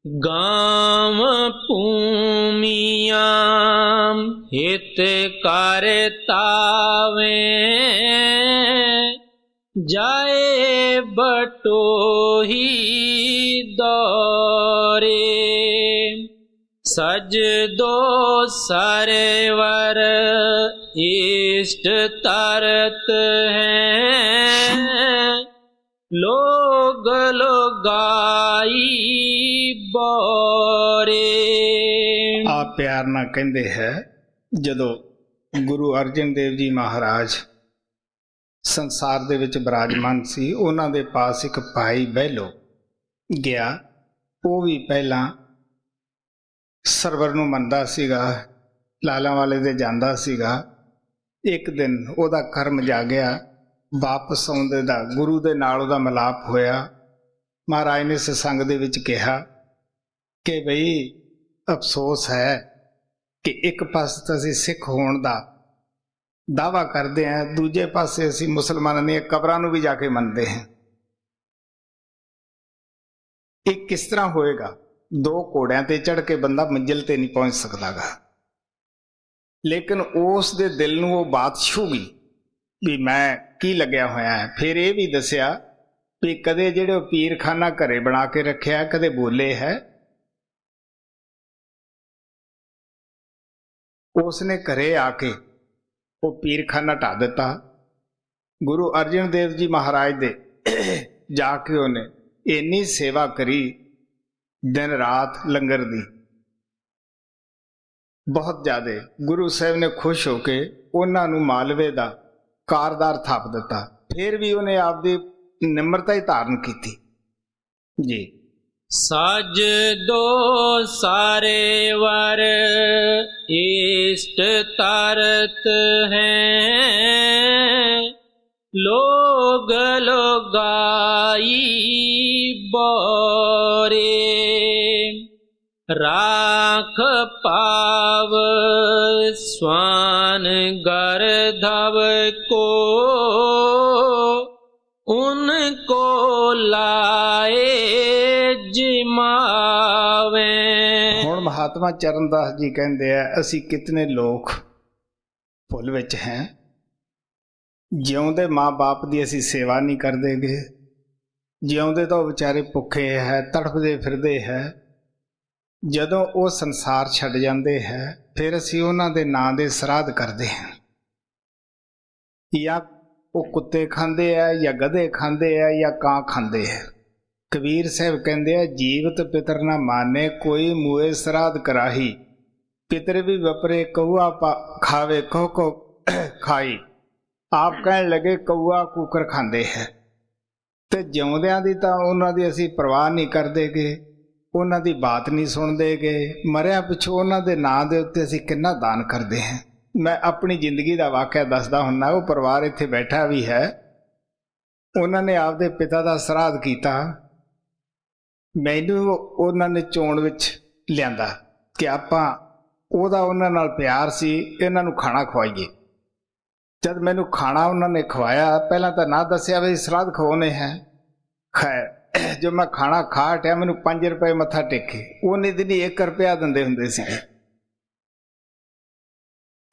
ਗਾਮ ਭੂਮੀਆਂ ਹਿਤ ਕਰ ਤਾਵੇਂ, ਜਾਏ ਬਟੋਹੀ ਦੌਰੇ, ਸਜ ਦੋ ਸਰਵਰ ਇਸ਼ਟ ਤਰਤ ਹੈ, ਲੋਗ ਲੋਗਾਈ ਬੋਰੇ। ਆ ਪਿਆਰ ਨਾਲ ਕਹਿੰਦੇ ਹੈ ਜਦੋਂ ਗੁਰੂ ਅਰਜਨ ਦੇਵ ਜੀ ਮਹਾਰਾਜ ਸੰਸਾਰ ਦੇ ਵਿੱਚ ਬਿਰਾਜਮਾਨ ਸੀ, ਉਹਨਾਂ ਦੇ ਪਾਸ ਇੱਕ ਭਾਈ ਬਹਿਲੋ ਗਿਆ। ਉਹ ਵੀ ਪਹਿਲਾਂ ਸਰਵਰ ਨੂੰ ਮੰਨਦਾ ਸੀਗਾ, ਲਾਲਾਂ ਵਾਲੇ ਦੇ ਜਾਂਦਾ ਸੀਗਾ। ਇੱਕ ਦਿਨ ਉਹਦਾ ਕਰਮ ਜਾਗਿਆ, ਵਾਪਸ ਆਉਂਦੇ ਦਾ ਗੁਰੂ ਦੇ ਨਾਲ ਉਹਦਾ ਮਿਲਾਪ ਹੋਇਆ। ਮਹਾਰਾਜ ਨੇ ਸਤਸੰਗ ਦੇ ਵਿੱਚ ਕਿਹਾ ਕਿ ਬਈ ਅਫਸੋਸ ਹੈ ਕਿ ਇੱਕ ਪਾਸੇ ਤਾਂ ਅਸੀਂ ਸਿੱਖ ਹੋਣ ਦਾ ਦਾਅਵਾ ਕਰਦੇ ਹਾਂ, ਦੂਜੇ ਪਾਸੇ ਅਸੀਂ ਮੁਸਲਮਾਨਾਂ ਦੀਆਂ ਕਬਰਾਂ ਨੂੰ ਵੀ ਜਾ ਕੇ ਮੰਨਦੇ ਹਾਂ। ਇਹ ਕਿਸ ਤਰ੍ਹਾਂ ਹੋਏਗਾ? ਦੋ ਘੋੜਿਆਂ ਤੇ ਚੜ੍ਹ ਕੇ ਬੰਦਾ ਮੰਜ਼ਿਲ ਤੇ ਨਹੀਂ ਪਹੁੰਚ ਸਕਦਾਗਾ, ਲੇਕਿਨ ਉਸ ਦੇ ਦਿਲ ਨੂੰ ਉਹ ਬਾਤ ਛੂਗੀ ਵੀ ਮੈਂ ਕੀ ਲੱਗਿਆ ਹੋਇਆ ਹੈ। ਫਿਰ ਇਹ ਵੀ ਦੱਸਿਆ ਵੀ ਕਦੇ ਜਿਹੜੇ ਉਹ ਪੀਰਖਾਨਾ ਘਰੇ ਬਣਾ ਕੇ ਰੱਖਿਆ, ਕਦੇ ਬੋਲੇ ਹੈ। ਉਸਨੇ ਘਰੇ ਆ ਕੇ ਉਹ ਪੀਰਖਾਨਾ ਢਾ ਦਿੱਤਾ। ਗੁਰੂ ਅਰਜਨ ਦੇਵ ਜੀ ਮਹਾਰਾਜ ਦੇ ਜਾ ਕੇ ਉਹਨੇ ਇੰਨੀ ਸੇਵਾ ਕਰੀ ਦਿਨ ਰਾਤ ਲੰਗਰ ਦੀ, ਬਹੁਤ ਜ਼ਿਆਦਾ। ਗੁਰੂ ਸਾਹਿਬ ਨੇ ਖੁਸ਼ ਹੋ ਕੇ ਉਹਨਾਂ ਨੂੰ ਮਾਲਵੇ ਦਾ ਕਾਰਦਾਰ ਥਾਪ ਦਿੱਤਾ। ਫਿਰ ਵੀ ਉਹਨੇ ਆਪਦੀ ਨਿਮਰਤਾ ਹੀ ਧਾਰਨ ਕੀਤੀ ਜੀ। ਸਾਜ ਦੋ ਸਾਰੇ ਵਰ ਇਸ਼ਟ ਤਰਤ ਹੈ, ਲੋਗ ਲੋਗਾਈ ਬੋਰੇ, ਰਾਖ ਪਾਵ ਸਵਾਨ ਗਰਧਵ ਕੋ, ਉनको ਲਾਏ ਜਿਮਾਵੇ। ਹੁਣ ਮਹਾਤਮਾ ਚਰਨਦਾਸ ਜੀ ਕਹਿੰਦੇ ਆ, ਅਸੀਂ ਕਿਤਨੇ ਲੋਕ ਭੁੱਲ ਵਿੱਚ ਹੈ, ਜਿਉਂਦੇ ਮਾਂ ਬਾਪ ਦੀ ਅਸੀਂ ਸੇਵਾ ਨਹੀਂ ਕਰਦੇਗੇ, ਜਿਉਂਦੇ ਤਾਂ ਉਹ ਵਿਚਾਰੇ ਭੁੱਖੇ ਹੈ, ਤੜਫਦੇ ਫਿਰਦੇ ਹੈ। ਜਦੋਂ ਉਹ ਸੰਸਾਰ ਛੱਡ ਜਾਂਦੇ ਹੈ, ਫਿਰ ਅਸੀਂ ਉਹਨਾਂ ਦੇ ਨਾਂ ਦੇ ਸਰਾਧ ਕਰਦੇ ਹਾਂ। ਜਾਂ ਉਹ ਕੁੱਤੇ ਖਾਂਦੇ ਆ, ਜਾਂ ਗਧੇ ਖਾਂਦੇ ਆ, ਜਾਂ ਕਾਂ ਖਾਂਦੇ ਆ। ਕਬੀਰ ਸਾਹਿਬ ਕਹਿੰਦੇ ਆ, ਜੀਵਤ ਪਿਤਰ ਨਾ ਮਾਨੇ, ਕੋਈ ਮੂਏ ਸਰਾਧ ਕਰਾਹੀ, ਪਿਤਰ ਵੀ ਵਪਰੇ ਕਊਆ ਖਾਵੇ ਕੋ ਕੋ ਖਾਈ। ਆਪ ਕਹਿਣ ਲੱਗੇ ਕਊਆ ਕੂਕਰ ਖਾਂਦੇ ਹੈ। ਤੇ ਜਿਉਂਦਿਆਂ ਦੀ ਤਾਂ ਉਹਨਾਂ ਦੀ ਅਸੀਂ ਪਰਵਾਹ ਨਹੀਂ ਕਰਦੇਗੇ, ਉਹਨਾਂ ਦੀ ਬਾਤ ਨਹੀਂ ਸੁਣਦੇਗੇ। ਮਰਿਆ ਪਿੱਛੋਂ ਉਹਨਾਂ ਦੇ ਨਾਂ ਦੇ ਉੱਤੇ ਅਸੀਂ ਕਿੰਨਾ ਦਾਨ ਕਰਦੇ ਹਾਂ। ਮੈਂ ਆਪਣੀ ਜ਼ਿੰਦਗੀ ਦਾ ਵਾਕਿਆ ਦੱਸਦਾ ਹੁੰਦਾ। ਉਹ ਪਰਿਵਾਰ ਇੱਥੇ ਬੈਠਾ ਵੀ ਹੈ, ਉਹਨਾਂ ਨੇ ਆਪਦੇ ਪਿਤਾ ਦਾ ਸਰਾਧ ਕੀਤਾ। ਮੈਨੂੰ ਉਹਨਾਂ ਨੇ ਚੋਣ ਵਿੱਚ ਲਿਆਂਦਾ ਕਿ ਆਪਾਂ ਉਹਦਾ ਉਹਨਾਂ ਨਾਲ ਪਿਆਰ ਸੀ, ਇਹਨਾਂ ਨੂੰ ਖਾਣਾ ਖਵਾਈਏ। ਜਦ ਮੈਨੂੰ ਖਾਣਾ ਉਹਨਾਂ ਨੇ ਖਵਾਇਆ, ਪਹਿਲਾਂ ਤਾਂ ਨਾ ਦੱਸਿਆ ਵੀ ਸਰਾਧ ਖਵਾਉਣੇ ਹੈ। ਖੈਰ ਜੋ ਮੈਂ ਖਾਣਾ ਖਾ ਹਟਿਆ, ਮੈਨੂੰ 5 ਰੁਪਏ ਮੱਥਾ ਟੇਕੇ। ਉਹਨੇ ਦਿਨੀ 1 ਰੁਪਇਆ ਦਿੰਦੇ ਹੁੰਦੇ ਸੀ।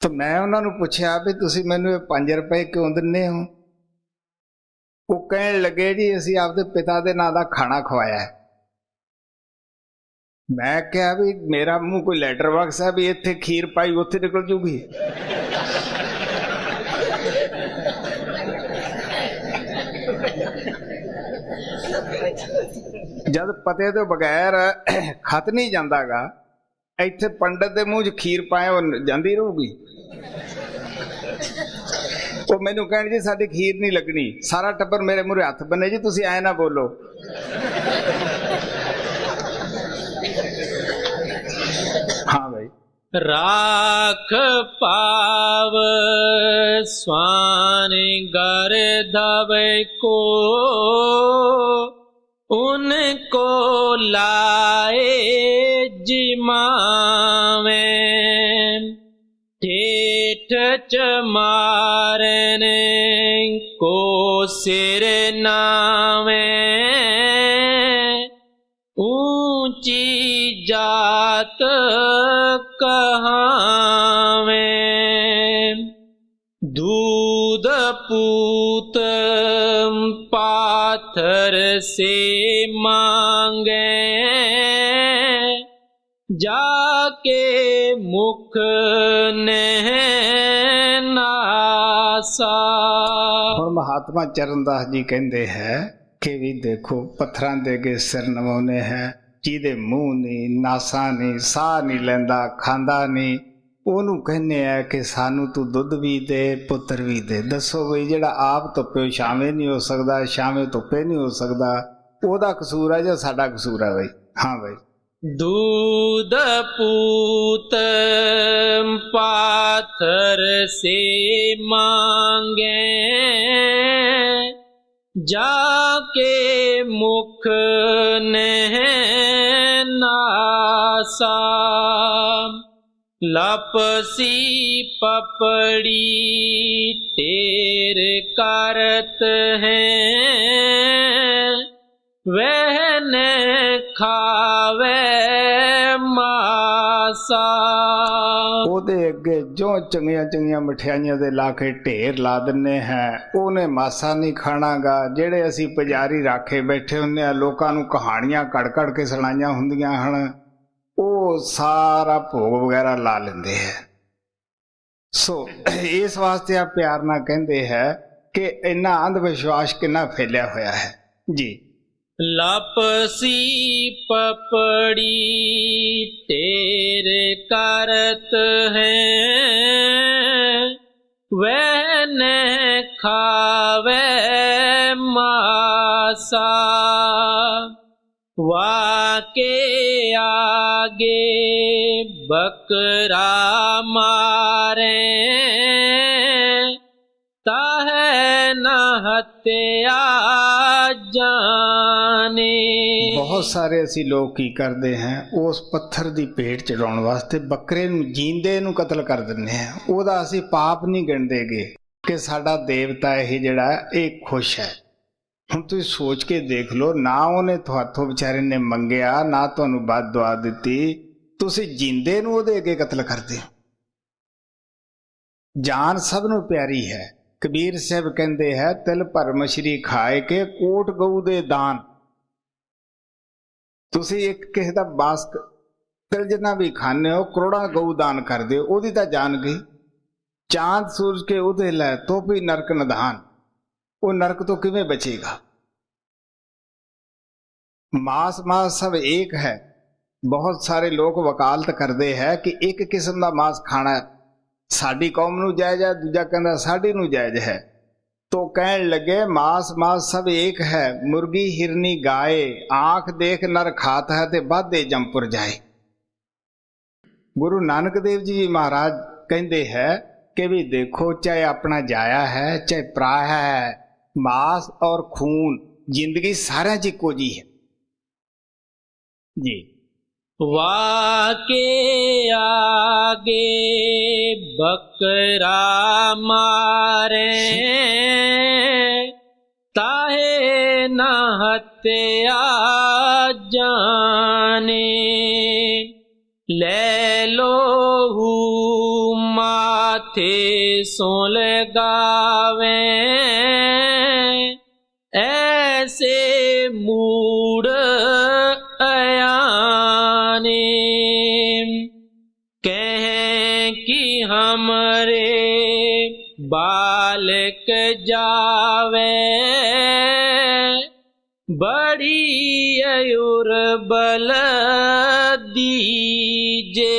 ਤਾਂ ਮੈਂ ਉਹਨਾਂ ਨੂੰ ਪੁੱਛਿਆ ਵੀ ਤੁਸੀਂ ਮੈਨੂੰ ਇਹ 5 ਰੁਪਏ ਕਿਉਂ ਦਿੰਦੇ ਹੋ? ਉਹ ਕਹਿਣ ਲੱਗੇ ਜੀ ਅਸੀਂ ਆਪਦੇ ਪਿਤਾ ਦੇ ਨਾਂ ਦਾ ਖਾਣਾ ਖਵਾਇਆ ਹੈ। ਮੈਂ ਕਿਹਾ ਵੀ ਮੇਰਾ ਮੂੰਹ ਕੋਈ ਲੈਟਰ ਬਾਕਸ ਹੈ ਵੀ ਇੱਥੇ ਖੀਰ ਪਾਈ ਉੱਥੇ ਨਿਕਲ ਜੂਗੀ? ਜਦ ਪਤੇ ਤੋਂ ਬਗੈਰ ਖਤ ਨਹੀਂ ਜਾਂਦਾਗਾ, ਇੱਥੇ ਪੰਡਤ ਦੇ ਮੂੰਹ 'ਚ ਖੀਰ ਪਾਏ ਉਹ ਜਾਂਦੀ ਰਹੂਗੀ। ਉਹ ਮੈਨੂੰ ਕਹਿਣ ਜੀ ਸਾਡੀ ਖੀਰ ਨਹੀਂ ਲੱਗਣੀ। ਸਾਰਾ ਟੱਬਰ ਮੇਰੇ ਮੂਹਰੇ ਹੱਥ ਬੰਨੇ ਜੀ, ਤੁਸੀਂ ਐ ਨਾ ਬੋਲੋ। ਹਾਂ ਭਾਈ। ਰਾਖ ਪਾਵ ਸਵਾਨ ਗਰਧਵ ਕੋ, ਉनको ਲਾਏ ਜਿਮਾਵੇ, ਠੇਠ ਚਮਾਰਨ ਕੋ ਸਿਰ ਨਾਵੇਂ, ਊਚੀ ਜਾਤ ਕਹਾਵੇਂ, दूध पूत पाथर से मांगे, जाके मुख नह नासा। ਹੁਣ ਮਹਾਤਮਾ ਚਰਨਦਾਸ ਜੀ ਕਹਿੰਦੇ ਹੈ ਕਿ ਵੀ ਦੇਖੋ ਪੱਥਰਾਂ ਦੇ ਅੱਗੇ ਸਿਰ ਨਵਾਉਣੇ ਹੈ, ਜਿਹਦੇ ਮੂੰਹ ਨਹੀਂ, ਨਾਸਾਂ ਨਹੀਂ, ਸਾਹ ਨਹੀਂ ਲੈਂਦਾ, ਖਾਂਦਾ ਨਹੀਂ, ਉਹਨੂੰ ਕਹਿੰਦੇ ਆ ਕਿ ਸਾਨੂੰ ਤੂੰ ਦੁੱਧ ਵੀ ਦੇ, ਪੁੱਤਰ ਵੀ ਦੇ। ਦੱਸੋ ਬਈ ਜਿਹੜਾ ਆਪ ਧੁੱਪੇ ਛਾਵੇਂ ਨਹੀਂ ਹੋ ਸਕਦਾ, ਛਾਵੇਂ ਧੁੱਪੇ ਨਹੀਂ ਹੋ ਸਕਦਾ, ਉਹਦਾ ਕਸੂਰ ਹੈ ਜਾਂ ਸਾਡਾ ਕਸੂਰ ਹੈ ਬਈ? ਹਾਂ ਬਈ। दूध पूत पाथर से मांगे, जाके मुख ने नासा। लपसी पपड़ी टेर करत हैं, वह न खावे मासा। ਉਹਦੇ ਅੱਗੇ ਜੋ ਚੰਗੀਆਂ ਚੰਗੀਆਂ ਮਠਿਆਈਆਂ ਦੇ ਲਾ ਕੇ ਢੇਰ ਲਾ ਦਿੰਨੇ ਹੈ, ਉਹਨੇ ਮਾਸਾ ਨਹੀਂ ਖਾਣਾਗਾ। ਜਿਹੜੇ ਅਸੀਂ ਪੁਜਾਰੀ ਰਾਖੇ ਬੈਠੇ ਹੁੰਦੇ ਆ, ਲੋਕਾਂ ਨੂੰ ਕਹਾਣੀਆਂ ਕੜ ਕੜ ਕੇ ਸੁਣਾਈਆਂ ਹੁੰਦੀਆਂ ਹਨ, ਉਹ ਸਾਰਾ ਭੋਗ ਵਗੈਰਾ ਲਾ ਲੈਂਦੇ ਹੈ। ਸੋ ਇਸ ਵਾਸਤੇ ਆ ਪਿਆਰ ਨਾਲ ਕਹਿੰਦੇ ਹੈ ਕਿ ਇੰਨਾ ਅੰਧ ਵਿਸ਼ਵਾਸ ਕਿੰਨਾ ਫੈਲਿਆ ਹੋਇਆ ਹੈ ਜੀ। लपसी पपड़ी टेर करत हैं, वह न खावे मासा। वाके आगे बकरा मारे, ताहे न हत्या जाने। ਬਹੁਤ ਸਾਰੇ ਅਸੀਂ ਲੋਕ ਕੀ ਕਰਦੇ ਹਾਂ, ਉਸ ਪੱਥਰ ਦੀ ਭੇਟ ਚੜਾਉਣ ਵਾਸਤੇ ਬੱਕਰੇ ਨੂੰ ਜੀਂਦੇ ਨੂੰ ਕਤਲ ਕਰ ਦਿੰਦੇ ਹਾਂ। ਉਹਦਾ ਅਸੀਂ ਪਾਪ ਨਹੀਂ ਗਿਣਦੇਗੇ ਕਿ ਸਾਡਾ ਦੇਵਤਾ ਇਹ ਜਿਹੜਾ ਇਹ ਖੁਸ਼ ਹੈ। ਹੁਣ ਤੁਸੀਂ ਸੋਚ ਕੇ ਦੇਖ ਲਓ, ਨਾ ਉਹਨੇ ਤੁਹਾਥੋਂ ਵਿਚਾਰੇ ਨੇ ਮੰਗਿਆ, ਨਾ ਤੁਹਾਨੂੰ ਬਦ ਦੁਆ ਦਿੱਤੀ, ਤੁਸੀਂ ਜੀਂਦੇ ਨੂੰ ਉਹਦੇ ਅੱਗੇ ਕਤਲ ਕਰਦੇ ਹੋ। ਜਾਨ ਸਭ ਨੂੰ ਪਿਆਰੀ ਹੈ। ਕਬੀਰ ਸਾਹਿਬ ਕਹਿੰਦੇ ਹੈ, ਤਿਲ ਭਰ ਮਛਲੀ ਖਾਏ ਕੇ ਕੋਟ ਗਊ ਦੇ ਦਾਨ। ਤੁਸੀਂ ਇੱਕ ਕਿਸੇ ਦਾ ਬਾਸ ਤਿਲ ਜਿੰਨਾ ਵੀ ਖਾਂਦੇ ਹੋ, ਕਰੋੜਾਂ ਗਊ ਦਾਨ ਕਰਦੇ ਹੋ, ਉਹਦੀ ਤਾਂ ਜਾਨ ਗਈ। ਚਾਂਦ ਸੂਰਜ ਕੇ ਉਹਦੇ ਲੈ ਤੋ ਵੀ ਨਰਕ ਨਿਧਾਨ, ਉਹ ਨਰਕ ਤੋਂ ਕਿਵੇਂ ਬਚੇਗਾ। ਮਾਸ ਮਾਸ ਸਭ ਏਕ ਹੈ। ਬਹੁਤ ਸਾਰੇ ਲੋਕ ਵਕਾਲਤ ਕਰਦੇ ਹੈ ਕਿ ਇੱਕ ਕਿਸਮ ਦਾ ਮਾਸ ਖਾਣਾ ਸਾਡੀ ਕੌਮ ਨੂੰ ਜਾਇਜ਼ ਹੈ, ਦੂਜਾ ਕਹਿੰਦਾ ਸਾਡੀ ਨੂੰ ਜਾਇਜ਼ ਹੈ। ਤੋ ਕਹਿਣ ਲੱਗੇ ਮਾਸ ਮਾਸ ਸਭ ਏਕ ਹੈ, ਮੁਰਗੀ ਹਿਰਨੀ ਗਾਏ, ਆਂਖ ਦੇਖ ਨਰ ਖਾਤ ਹੈ ਤੇ ਬਾਧੇ ਜੰਪੁਰ ਜਾਏ। ਗੁਰੂ ਨਾਨਕ ਦੇਵ ਜੀ ਮਹਾਰਾਜ ਕਹਿੰਦੇ ਹੈ ਕਿ ਵੀ ਦੇਖੋ, ਚਾਹੇ ਆਪਣਾ ਜਾਇਆ ਹੈ, ਚਾਹੇ ਪਰਾਇਆ ਹੈ, ਮਾਸ ਔਰ ਖੂਨ ਜ਼ਿੰਦਗੀ ਸਾਰਿਆਂ 'ਚ ਇੱਕੋ ਜੀ ਹੈ ਜੀ। वाके आगे बकरा मारे, ताहे न हत्या जाने। ले लो माथे सो लगावे, ऐसे मूड कहें कि हमरे बालक जावे, बड़ी अयुर बल दीजे।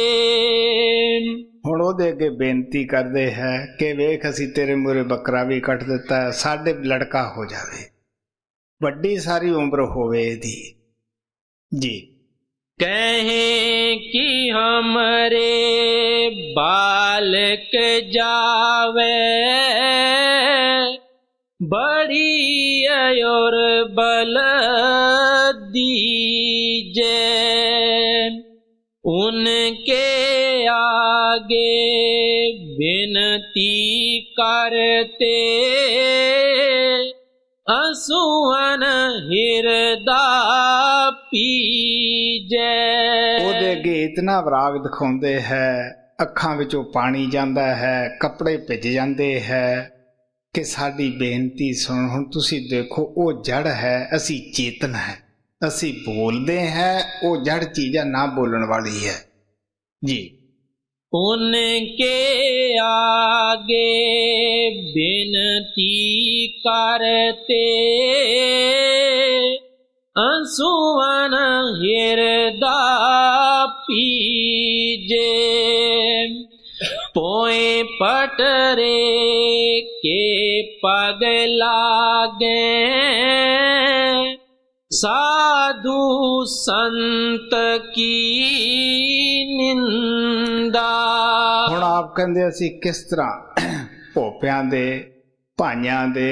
ਹੁਣ ਉਹਦੇ ਅੱਗੇ ਬੇਨਤੀ ਕਰਦੇ ਹੈ ਕਿ ਵੇਖ, ਅਸੀਂ ਤੇਰੇ ਮੂਹਰੇ ਬੱਕਰਾ ਵੀ ਕੱਟ ਦਿੱਤਾ, ਸਾਡੇ ਲੜਕਾ ਹੋ ਜਾਵੇ, ਵੱਡੀ ਸਾਰੀ ਉਮਰ ਹੋਵੇ ਇਹਦੀ ਜੀ। कहें कि हमरे बालक जावे, बड़ी अयोर बल दीजे। उनके आगे विनती करते, ਅਸੂਨ ਹਿਰਦਾ ਪੀਜੈ। ਉਹਦੇ ਅੱਗੇ ਇਤਨਾ ਵਿਰਾਗ ਦਿਖਾਉਂਦੇ ਹੈ, ਅੱਖਾਂ ਵਿੱਚੋਂ ਪਾਣੀ ਜਾਂਦਾ ਹੈ, ਕੱਪੜੇ ਭਿੱਜ ਜਾਂਦੇ ਹੈ ਕਿ ਸਾਡੀ ਬੇਨਤੀ ਸੁਣ। ਹੁਣ ਤੁਸੀਂ ਦੇਖੋ, ਉਹ ਜੜ ਹੈ, ਅਸੀਂ ਚੇਤਨ ਹੈ, ਅਸੀਂ ਬੋਲਦੇ हैं, ਉਹ ਜੜ ਚੀਜ਼ ਨਾ ਬੋਲਣ ਵਾਲੀ ਹੈ ਜੀ। उनके आगे बिनती करते, अंसुअन हिरदा पीजे। पोए पटरे के पग लागे, साधु संत की निंदा। ਹੁਣ ਆਪ ਕਹਿੰਦੇ ਅਸੀਂ ਕਿਸ ਤਰ੍ਹਾਂ ਭੋਪਿਆਂ ਦੇ ਭਾਈਆਂ ਦੇ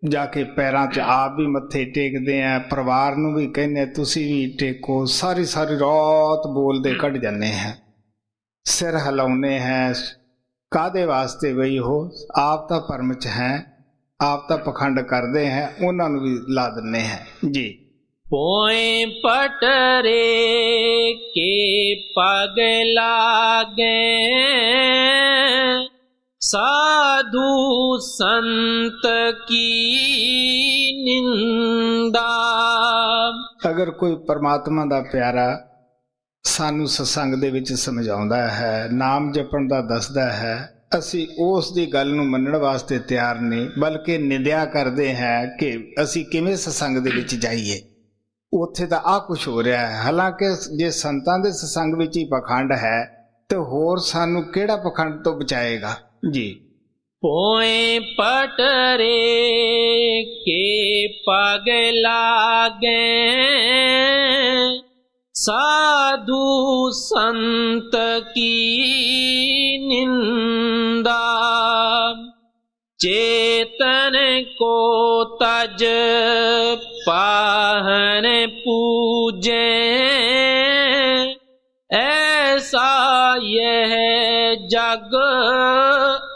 ਜਾ ਕੇ ਪੈਰਾਂ 'ਚ ਆਪ ਵੀ ਮੱਥੇ ਟੇਕਦੇ ਆ, ਪਰਿਵਾਰ ਨੂੰ ਵੀ ਕਹਿੰਦੇ ਤੁਸੀਂ ਵੀ ਟੇਕੋ, ਸਾਰੀ ਸਾਰੀ ਰਾਤ ਬੋਲਦੇ ਕੱਢ ਜਾਂਦੇ ਹੈ, ਸਿਰ ਹਿਲਾਉਂਦੇ ਹੈ। ਕਾਹਦੇ ਵਾਸਤੇ ਬਈ ਉਹ ਆਪ ਤਾਂ ਭਰਮ 'ਚ ਹੈ, ਆਪ ਤਾਂ ਪਖੰਡ ਕਰਦੇ ਹੈ, ਉਹਨਾਂ ਨੂੰ ਵੀ ਲਾ ਦਿੰਦੇ ਹੈ ਜੀ। पोए पटरे के पग लागे, साधु संत की निंदा। ਅਗਰ ਕੋਈ ਪਰਮਾਤਮਾ ਦਾ ਪਿਆਰਾ ਸਾਨੂੰ ਸਤਸੰਗ ਦੇ ਵਿੱਚ ਸਮਝਾਉਂਦਾ ਹੈ, ਨਾਮ ਜਪਣ ਦਾ ਦੱਸਦਾ ਹੈ, ਅਸੀਂ ਉਸ ਦੀ ਗੱਲ ਨੂੰ ਮੰਨਣ ਵਾਸਤੇ ਤਿਆਰ ਨਹੀਂ, ਬਲਕਿ ਨਿੰਦਿਆ ਕਰਦੇ ਹਾਂ ਕਿ ਅਸੀਂ ਕਿਵੇਂ ਸਤਸੰਗ ਦੇ ਵਿੱਚ ਜਾਈਏ, ਉੱਥੇ ਤਾਂ ਆਹ ਕੁਛ ਹੋ ਰਿਹਾ ਹੈ। ਹਾਲਾਂਕਿ ਜੇ ਸੰਤਾਂ ਦੇ ਸਤਸੰਗ ਵਿੱਚ ਹੀ ਪਖੰਡ ਹੈ ਤੇ ਹੋਰ ਸਾਨੂੰ ਕਿਹੜਾ ਪਖੰਡ ਤੋਂ ਬਚਾਏਗਾ ਜੀ। पोए पटरे के पग लागे, साधु संत की निंदा। चेतन को तज पाहन पूजे, ऐसा यह जग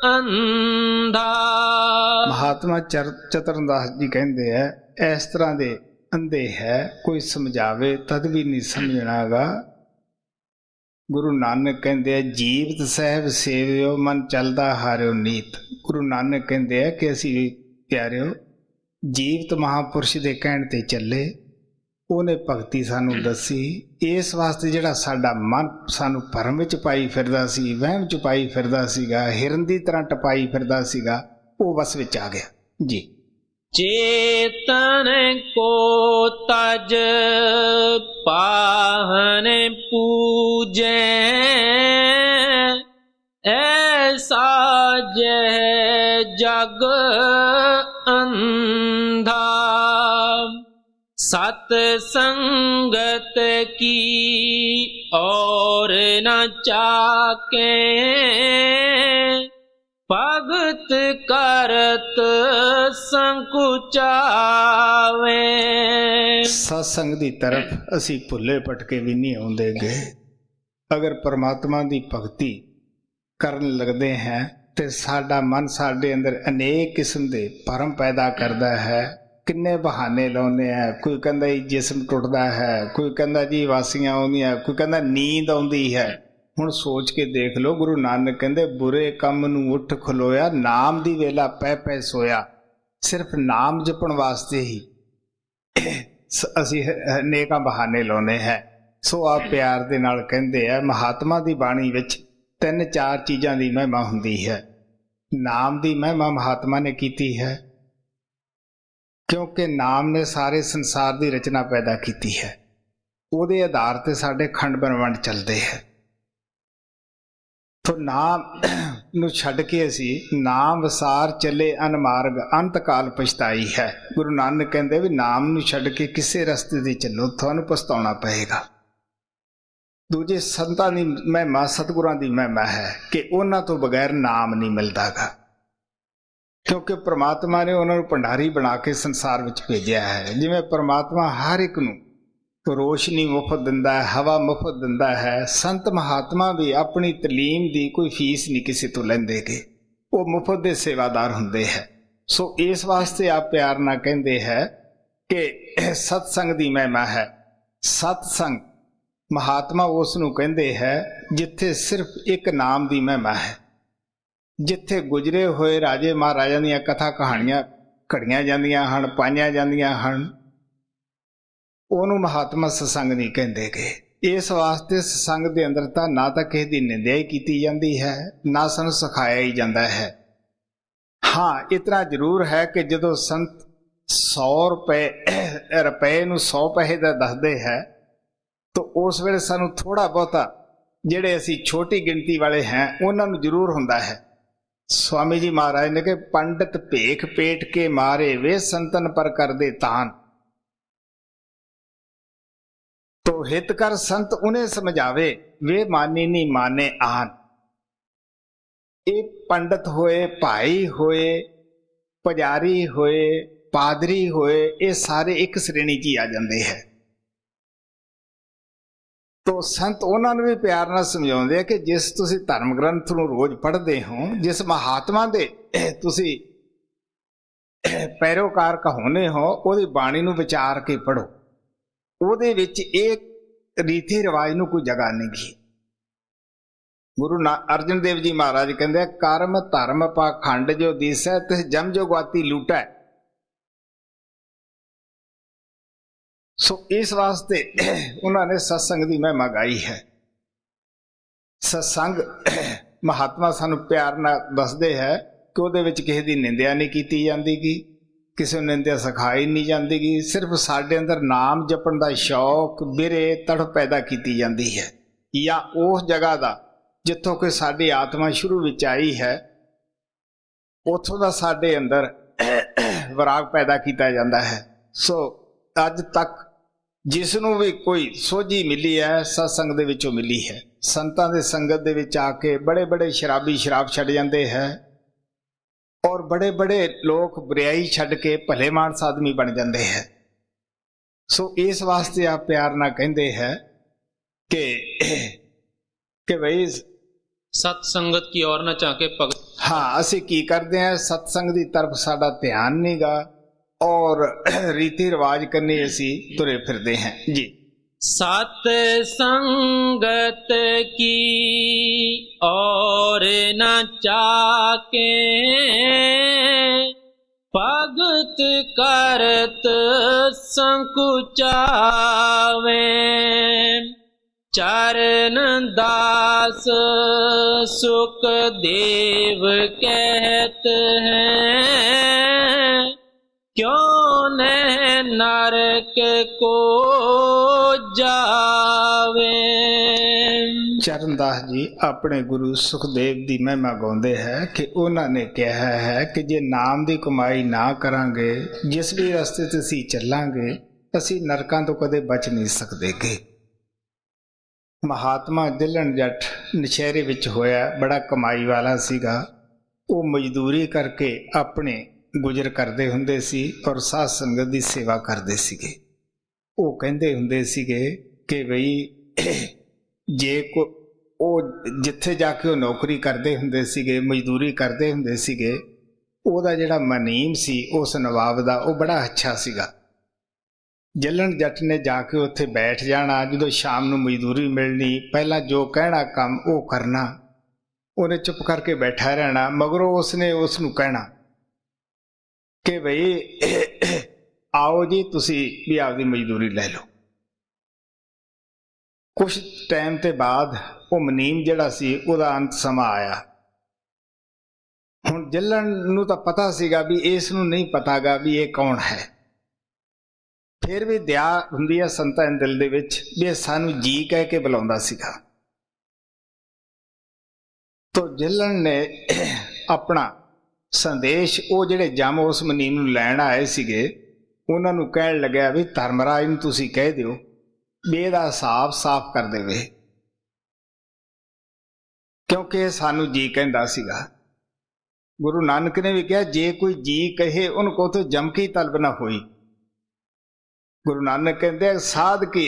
अंधा। ਮਹਾਤਮਾ ਚਤਰਨਦਾਸ ਜੀ ਕਹਿੰਦੇ ਹੈ ਇਸ ਤਰ੍ਹਾਂ ਦੇ ਅੰਧੇ ਹੈ, ਕੋਈ ਸਮਝਾਵੇ ਤਦ ਵੀ ਨਹੀਂ ਸਮਝਣਾਗਾ। ਗੁਰੂ ਨਾਨਕ ਕਹਿੰਦੇ ਆ ਜੀਵਤ ਸਹਿਬ ਸੇਵਿਓ, ਮਨ ਚੱਲਦਾ ਹਾਰਿਓ ਨੀਤ। ਗੁਰੂ ਨਾਨਕ ਕਹਿੰਦੇ ਆ ਕਿ ਅਸੀਂ ਪਿਆਰਿਓ ਜੀਵਤ ਮਹਾਂਪੁਰਸ਼ ਦੇ ਕਹਿਣ ਤੇ ਚੱਲੇ, ਉਹਨੇ ਭਗਤੀ ਸਾਨੂੰ ਦੱਸੀ। ਇਸ ਵਾਸਤੇ ਜਿਹੜਾ ਸਾਡਾ ਮਨ ਸਾਨੂੰ ਭਰਮ ਵਿੱਚ ਪਾਈ ਫਿਰਦਾ ਸੀ, ਵਹਿਮ ਚ ਪਾਈ ਫਿਰਦਾ ਸੀਗਾ, ਹਿਰਨ ਦੀ ਤਰ੍ਹਾਂ ਟਪਾਈ ਫਿਰਦਾ ਸੀਗਾ, ਉਹ ਵਸ ਵਿੱਚ ਆ ਗਿਆ ਜੀ। चेतन को तज पाहन पूजे, ऐसा जह जग अंधा। सत संगत की और न चाके, भगत करत संकुचावे। ਸਤਸੰਗ ਦੀ ਤਰਫ ਅਸੀਂ ਭੁੱਲੇ ਭਟਕੇ ਵੀ ਨਹੀਂ ਆਉਂਦੇ ਗਏ। ਅਗਰ ਪਰਮਾਤਮਾ ਦੀ ਭਗਤੀ ਕਰਨ ਲੱਗਦੇ ਹਾਂ ਤੇ ਸਾਡਾ ਮਨ ਸਾਡੇ ਅੰਦਰ ਅਨੇਕ ਕਿਸਮ ਦੇ ਭਰਮ ਪੈਦਾ ਕਰਦਾ ਹੈ। ਕਿੰਨੇ ਬਹਾਨੇ ਲਾਉਂਦੇ ਆ, ਕੋਈ ਕਹਿੰਦਾ ਜੀ ਜਿਸਮ ਟੁੱਟਦਾ ਹੈ, ਕੋਈ ਕਹਿੰਦਾ ਜੀ ਵਾਸੀਆਂ ਆਉਂਦੀਆਂ, ਕੋਈ ਕਹਿੰਦਾ ਨੀਂਦ ਆਉਂਦੀ ਹੈ। ਹੁਣ ਸੋਚ ਕੇ ਦੇਖ ਲਓ, ਗੁਰੂ ਨਾਨਕ ਕਹਿੰਦੇ ਬੁਰੇ ਕੰਮ ਨੂੰ ਉੱਠ ਖਲੋਇਆ, ਨਾਮ ਦੀ ਵੇਲਾ ਪੈ ਪੈ ਸੋਇਆ। ਸਿਰਫ ਨਾਮ ਜਪਣ ਵਾਸਤੇ ਹੀ ਅਸੀਂ ਅਨੇਕਾਂ ਬਹਾਨੇ ਲਾਉਂਦੇ ਹੈ। ਸੋ ਆਪ ਪਿਆਰ ਦੇ ਨਾਲ ਕਹਿੰਦੇ ਆ ਮਹਾਤਮਾ ਦੀ ਬਾਣੀ ਵਿੱਚ 3-4 ਚੀਜ਼ਾਂ ਦੀ ਮਹਿਮਾ ਹੁੰਦੀ ਹੈ। ਨਾਮ ਦੀ ਮਹਿਮਾ ਮਹਾਤਮਾ ਨੇ ਕੀਤੀ ਹੈ, ਕਿਉਂਕਿ ਨਾਮ ਨੇ ਸਾਰੇ ਸੰਸਾਰ ਦੀ ਰਚਨਾ ਪੈਦਾ ਕੀਤੀ ਹੈ। ਉਹਦੇ ਆਧਾਰ ਤੇ ਸਾਡੇ ਖੰਡ ਬ੍ਰਹਮੰਡ ਚੱਲਦੇ ਹੈ। ਤੋ ਨਾਮ ਨੂੰ ਛੱਡ ਕੇ ਅਸੀਂ ਨਾਮ ਵਸਾਰ ਚੱਲੇ ਅਨਮਾਰਗ, ਅੰਤ ਕਾਲ ਪਛਤਾਈ ਹੈ। ਗੁਰੂ ਨਾਨਕ ਕਹਿੰਦੇ ਵੀ ਨਾਮ ਨੂੰ ਛੱਡ ਕੇ ਕਿਸੇ ਰਸਤੇ ਤੇ ਚੱਲੋ, ਤੁਹਾਨੂੰ ਪਛਤਾਉਣਾ ਪਏਗਾ। ਦੂਜੇ ਸੰਤਾਂ ਦੀ ਮਹਿਮਾ, ਸਤਿਗੁਰਾਂ ਦੀ ਮਹਿਮਾ ਹੈ ਕਿ ਉਹਨਾਂ ਤੋਂ ਬਗੈਰ ਨਾਮ ਨਹੀਂ ਮਿਲਦਾਗਾ, ਕਿਉਂਕਿ ਪ੍ਰਮਾਤਮਾ ਨੇ ਉਹਨਾਂ ਨੂੰ ਭੰਡਾਰੀ ਬਣਾ ਕੇ ਸੰਸਾਰ ਵਿੱਚ ਭੇਜਿਆ ਹੈ। ਜਿਵੇਂ ਪ੍ਰਮਾਤਮਾ ਹਰ ਇੱਕ ਨੂੰ ਰੋਸ਼ਨੀ ਮੁਫਤ ਦਿੰਦਾ ਹੈ, ਹਵਾ ਮੁਫਤ ਦਿੰਦਾ ਹੈ, ਸੰਤ ਮਹਾਤਮਾ ਵੀ ਆਪਣੀ ਤਾਲੀਮ ਦੀ ਕੋਈ ਫੀਸ ਨਹੀਂ ਕਿਸੇ ਤੋਂ ਲੈਂਦੇਗੇ, ਉਹ ਮੁਫਤ ਦੇ ਸੇਵਾਦਾਰ ਹੁੰਦੇ ਹੈ। ਸੋ ਇਸ ਵਾਸਤੇ ਆਪ ਪਿਆਰ ਨਾਲ ਕਹਿੰਦੇ ਹੈ ਕਿ ਸਤਸੰਗ ਦੀ ਮਹਿਮਾ ਹੈ। ਸਤਸੰਗ ਮਹਾਤਮਾ ਉਸ ਨੂੰ ਕਹਿੰਦੇ ਹੈ ਜਿੱਥੇ ਸਿਰਫ ਇੱਕ ਨਾਮ ਦੀ ਮਹਿਮਾ ਹੈ, ਜਿੱਥੇ ਗੁਜਰੇ ਹੋਏ ਰਾਜੇ ਮਹਾਰਾਜਿਆਂ ਦੀਆਂ ਕਥਾ ਕਹਾਣੀਆਂ ਘੜੀਆਂ ਜਾਂਦੀਆਂ ਹਨ, ਪਾਈਆਂ ਜਾਂਦੀਆਂ ਹਨ, ਉਹਨੂੰ ਮਹਾਤਮਾ ਸਤਸੰਗ ਨਹੀਂ ਕਹਿੰਦੇ ਗੇ। ਇਸ ਵਾਸਤੇ ਸਤਸੰਗ ਦੇ ਅੰਦਰ ਤਾਂ ਨਾ ਤਾਂ ਕਿਸੇ ਦੀ ਨਿੰਦਿਆ ਹੀ ਕੀਤੀ ਜਾਂਦੀ ਹੈ, ਨਾ ਸਾਨੂੰ ਸਿਖਾਇਆ ਹੀ ਜਾਂਦਾ ਹੈ। ਹਾਂ, ਇਤਨਾ ਜ਼ਰੂਰ ਹੈ ਕਿ ਜਦੋਂ ਸੰਤ 100 ਰੁਪਏ ਨੂੰ 100 ਪੈਸੇ ਦਾ ਦੱਸਦੇ ਹੈ ਤਾਂ ਉਸ ਵੇਲੇ ਸਾਨੂੰ ਥੋੜਾ ਬਹੁਤਾ, ਜਿਹੜੇ ਅਸੀਂ ਛੋਟੀ ਗਿਣਤੀ ਵਾਲੇ हैं, ਉਹਨਾਂ ਨੂੰ ਜ਼ਰੂਰ ਹੁੰਦਾ ਹੈ। स्वामी जी महाराज ने कि पंडित भेख पेट के मारे वे संतन पर कर दे तान। तो हित कर संत उन्हें समझावे, वे मानी नहीं माने आन। ये पंडित होए, भाई होए, पुजारी होए, पादरी होए, ये सारे एक श्रेणी च ही आ जाते हैं। तो संत उन्होंने भी प्यार नाल समझाउंदे हैं कि जिस तुसी धर्म ग्रंथ नूं रोज पढ़ते हो, जिस महात्मा दे तुसी पैरोकार कहाउने हो, उहदी बाणी नूं विचार के पढ़ो। उहदे विच एक रीति रिवाज नूं कोई जगह नहीं गी। गुरु अर्जन देव जी महाराज कहते कर्म धर्म पाखंड जो दिसै, तिस जम जो गुआती लूटै। सो इस वास्ते उन्होंने सत्संग की महिमा गाई है। सत्संग महात्मा सानू प्यार नाल दसदे है कि उहदे विच किसी की निंदिया नहीं की जाती गी, किसी को निंदिया सिखाई नहीं जाती गी। सिर्फ साडे अंदर नाम जपण का शौक, बिरे, तड़फ पैदा की जाती है, या उस जगह का जिथों कोई साडी आत्मा शुरू विच आई है, उथों दा साडे अंदर विराग पैदा किया जाता है। सो अज तक जिसनों भी कोई सोझी मिली है, सत्संग दे विचों मिली है। संतां दे संगत दे विच आके बड़े बड़े शराबी शराब छड्ड जाते हैं, और बड़े बड़े लोग बुराई छड्ड के भले मानस आदमी बन जाते हैं। सो इस वास्ते आप प्यार नाल कहंदे हैं कि भाई सत्संगत की ओर न झाके भगत। हाँ, असी की करते हैं, सत्संग की तरफ साडा ध्यान नहीं गा, और रीति रिवाज करने असी तुरे फिरते हैं जी। सत संगत की और न चाके, भगत करत संकुचावे। चरण दास सुखदेव कहत हैं, क्यों न नरक को जावे। चरणदास जी अपने गुरु सुखदेव की महिमा गाउंदे है कि उन्होंने कहा है कि जे नाम की कमाई ना करांगे, जिस भी रस्ते ते असीं चलांगे, असीं नरकां तो कदे बच नहीं सकदे गे। महात्मा जिलण जट नशहरे विच होया, बड़ा कमाई वाला सीगा। वो मजदूरी करके अपने गुजर करते हुंदे सी और साध संगत की सेवा करते सीगे। वो कहंदे हुंदे सीगे कि बई जे को वो जिथे जाके वो नौकरी करते हुंदे सीगे, मजदूरी करते हुंदे सीगे, ओहदा जिहड़ा मनीम सी उस नवाब दा, वो बड़ा अच्छा सीगा। जलन जट ने जाके उत्थे बैठ जाना, जो शाम नूं मजदूरी मिलनी, पहला जो कहना काम वो करना, उन्हें चुप करके बैठा रहना। मगरों उसने उसनूं कहना कि बई आओ जी तुसी भी आपकी मजदूरी ले लो। कुछ टाइम ते बाद वो मनीम जिहड़ा सी उहदा अंत समा आया। हुण जलन नूं तां पता सीगा भी इस नूं नहीं पतागा भी ये कौन है, फिर भी दया हुंदी है संतां दे दिल दे विच भी सानू जी कह के बुलाउंदा सीगा। तो जिलन ने अपना संदेश वो जिहड़े जम उस मनीम नूं लैण आए सीगे, उन्हां नूं कहण लग्या भी धर्मराज नूं तुसीं कह दिओ भी इहदा हिसाब साफ कर देवे, क्योंकि सानू जी कहंदा सीगा। गुरु नानक ने भी कहा जे कोई जी कहे उनको तो जम की तलब ना होई। गुरु नानक कहते साध की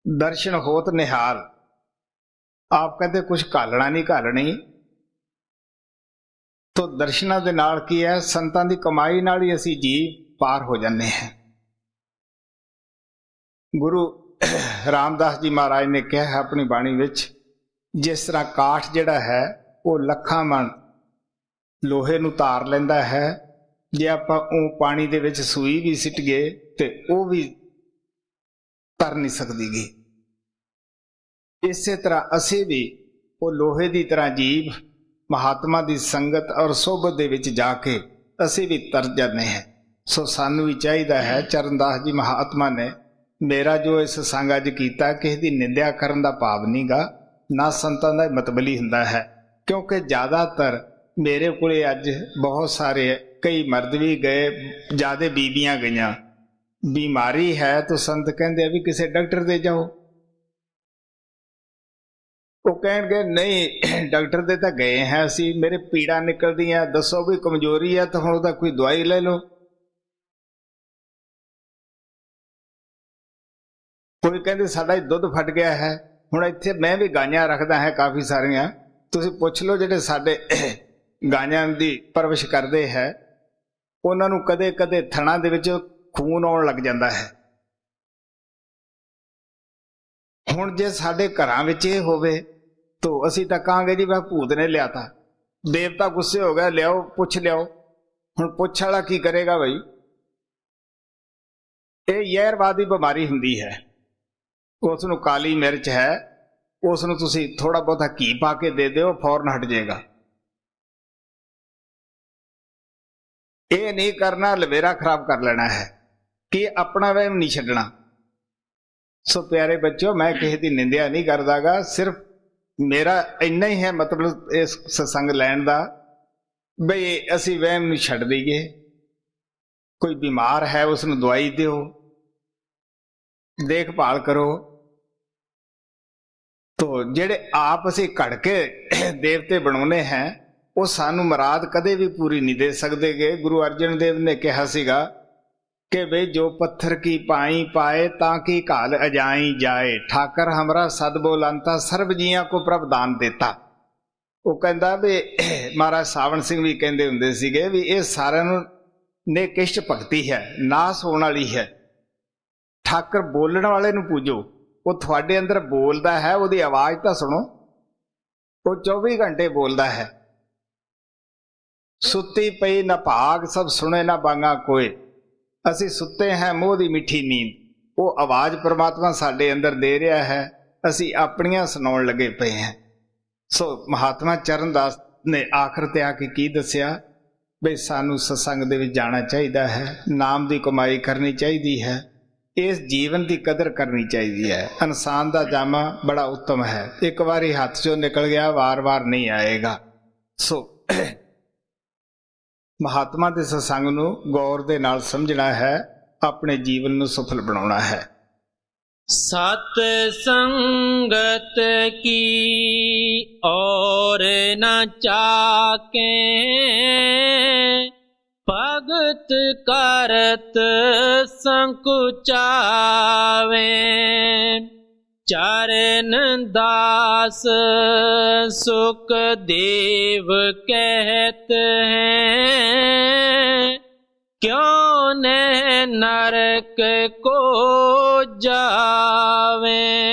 दर्शन होत निहाल। आप कहते कुछ घालना नहीं घालनी, तो दर्शना दे नाल की है, संतां दी कमाई नाल ही असी जी पार हो जाने हैं। गुरु रामदास जी महाराज ने कहा है अपनी बाणी विच, जिस तरह काठ जिहड़ा है वो लखां मन लोहे नूं तार लैंदा है, जे आपां ਉਹ पानी दे विच सूई भी सिट गए तो वह भी तर नहीं सकदी गी। इसे तरह असी भी वो लोहे की तरह जीव महात्मा की संगत और सोबत दे विच जाके असी भी तर जाने हैं। सो सानू भी चाहिए है, चरणदास जी महात्मा ने मेरा जो इस संग अज कीता किसी की निंदिया करन दा भाव नहीं गा, ना संतां दा मतबली हुंदा है, क्योंकि ज़्यादातर मेरे कोले अज बहुत सारे कई मर्द भी गए, ज़्यादा बीबियां गईयां, बीमारी है तो संत कहते हैं भी किसी डॉक्टर दे जाओ। वो कहेंगे नहीं डॉक्टर दे तो गए हैं असी, मेरे पीड़ा निकलती है, दसो भी कमजोरी है तो हुण कोई दवाई ले लो। कोई कहते साडा दुध फट गया है। हुण इत्थे मैं भी गाइयां रखदा है काफ़ी सारियां, तुसीं पुछ लो जिहड़े साडे गाइयां दी परवरिश करदे है, उन्हां नूं कदे कदे थणा दे विच खून आउण लग जांदा है। हुण जे साडे घरां विच इह होवे तो असी तां कहांगे जी वह भूत ने लियाता, देवता गुस्से हो गया, लियाओ पुछ लियाओ। हुण पुछ वाला की करेगा बई? ਇਹ ਜ਼ਹਿਰਵਾਦੀ ਬਿਮਾਰੀ ਹੁੰਦੀ ਹੈ। ਉਸ ਨੂੰ ਕਾਲੀ ਮਿਰਚ ਹੈ, ਉਸ ਨੂੰ ਤੁਸੀਂ ਥੋੜਾ ਬਹੁਤਾ ਘੀ ਪਾ ਕੇ ਦੇ ਦਿਓ, ਫੌਰਨ ਹਟ ਜਾਏਗਾ। ਇਹ ਨਹੀਂ ਕਰਨਾ ਲਵੇਰਾ ਖਰਾਬ ਕਰ ਲੈਣਾ ਹੈ ਕਿ ਆਪਣਾ ਵਹਿਮ ਨਹੀਂ ਛੱਡਣਾ। ਸੋ ਪਿਆਰੇ ਬੱਚਿਓ, ਮੈਂ ਕਿਸੇ ਦੀ ਨਿੰਦਿਆ ਨਹੀਂ ਕਰਦਾਗਾ, ਸਿਰਫ ਮੇਰਾ ਇੰਨਾ ਹੀ ਹੈ ਮਤਲਬ ਇਸ ਸਤਸੰਗ ਲੈਣ ਦਾ ਬਈ ਅਸੀਂ ਵਹਿਮ ਨੂੰ ਛੱਡ ਦਈਏ। ਕੋਈ ਬਿਮਾਰ ਹੈ ਉਸ ਨੂੰ ਦਵਾਈ ਦਿਓ, ਦੇਖਭਾਲ ਕਰੋ। ਤੋ ਜਿਹੜੇ ਆਪ ਅਸੀਂ ਘੜ ਕੇ ਦੇਵਤੇ ਬਣਾਉਨੇ ਹੈ, ਉਹ ਸਾਨੂੰ ਮੁਰਾਦ ਕਦੇ ਵੀ ਪੂਰੀ ਨਹੀਂ ਦੇ ਸਕਦੇਗੇ। ਗੁਰੂ ਅਰਜਨ ਦੇਵ ਨੇ ਕਿਹਾ ਸੀਗਾ कि वे जो पत्थर की पाई पाए ताकि काल अजाई जाए, ठाकर हमरा सद बोलंता सर्व जियां को प्रभ दान देता। वो कहता भी महाराज सावन सिंह भी कहते हुंदे सीगे भी ये सारिਆਂ ਨੂੰ नेकिष्ट भगती है, नाश होने वाली है। ठाकर बोलण वाले ਨੂੰ पूजो, वो ਤੁਹਾਡੇ अंदर बोलता है, ਉਹਦੀ आवाज तो सुनो, वो 24 घंटे बोलता है। सुती पई न भाग सब सुने न बांगा कोई, ਅਸੀਂ ਸੁੱਤੇ हैं मोह ਦੀ मिठी नींद। ਉਹ आवाज़ परमात्मा ਸਾਡੇ अंदर दे ਰਿਹਾ है, ਅਸੀਂ ਆਪਣੀਆਂ ਸੁਣਾਉਣ ਲੱਗੇ ਪਏ हैं। ਸੋ ਮਹਾਤਮਾ ਚਰਨਦਾਸ ਨੇ ਆਖਰ ਤੇ ਆ ਕੇ ਕੀ ਦੱਸਿਆ ਬਈ ਸਾਨੂੰ ਸਤਸੰਗ ਦੇ ਵਿੱਚ ਜਾਣਾ ਚਾਹੀਦਾ ਹੈ, ਨਾਮ ਦੀ ਕਮਾਈ ਕਰਨੀ ਚਾਹੀਦੀ ਹੈ, ਇਸ ਜੀਵਨ ਦੀ ਕਦਰ ਕਰਨੀ ਚਾਹੀਦੀ ਹੈ। ਇਨਸਾਨ ਦਾ ਜਾਮਾ ਬੜਾ ਉੱਤਮ ਹੈ, ਇੱਕ ਵਾਰੀ ਹੱਥ ਚੋਂ ਨਿਕਲ ਗਿਆ ਵਾਰ-ਵਾਰ ਨਹੀਂ ਆਏਗਾ। ਸੋ महात्मा के सत्संग नूं गौर दे नाल समझना है, अपने जीवन नूं सफल बनाउणा है। सत संगत की और न चाके, भगत करत संकुचावे, चरण दास सुख देव कहत हैं, क्यों न नरक को जावे।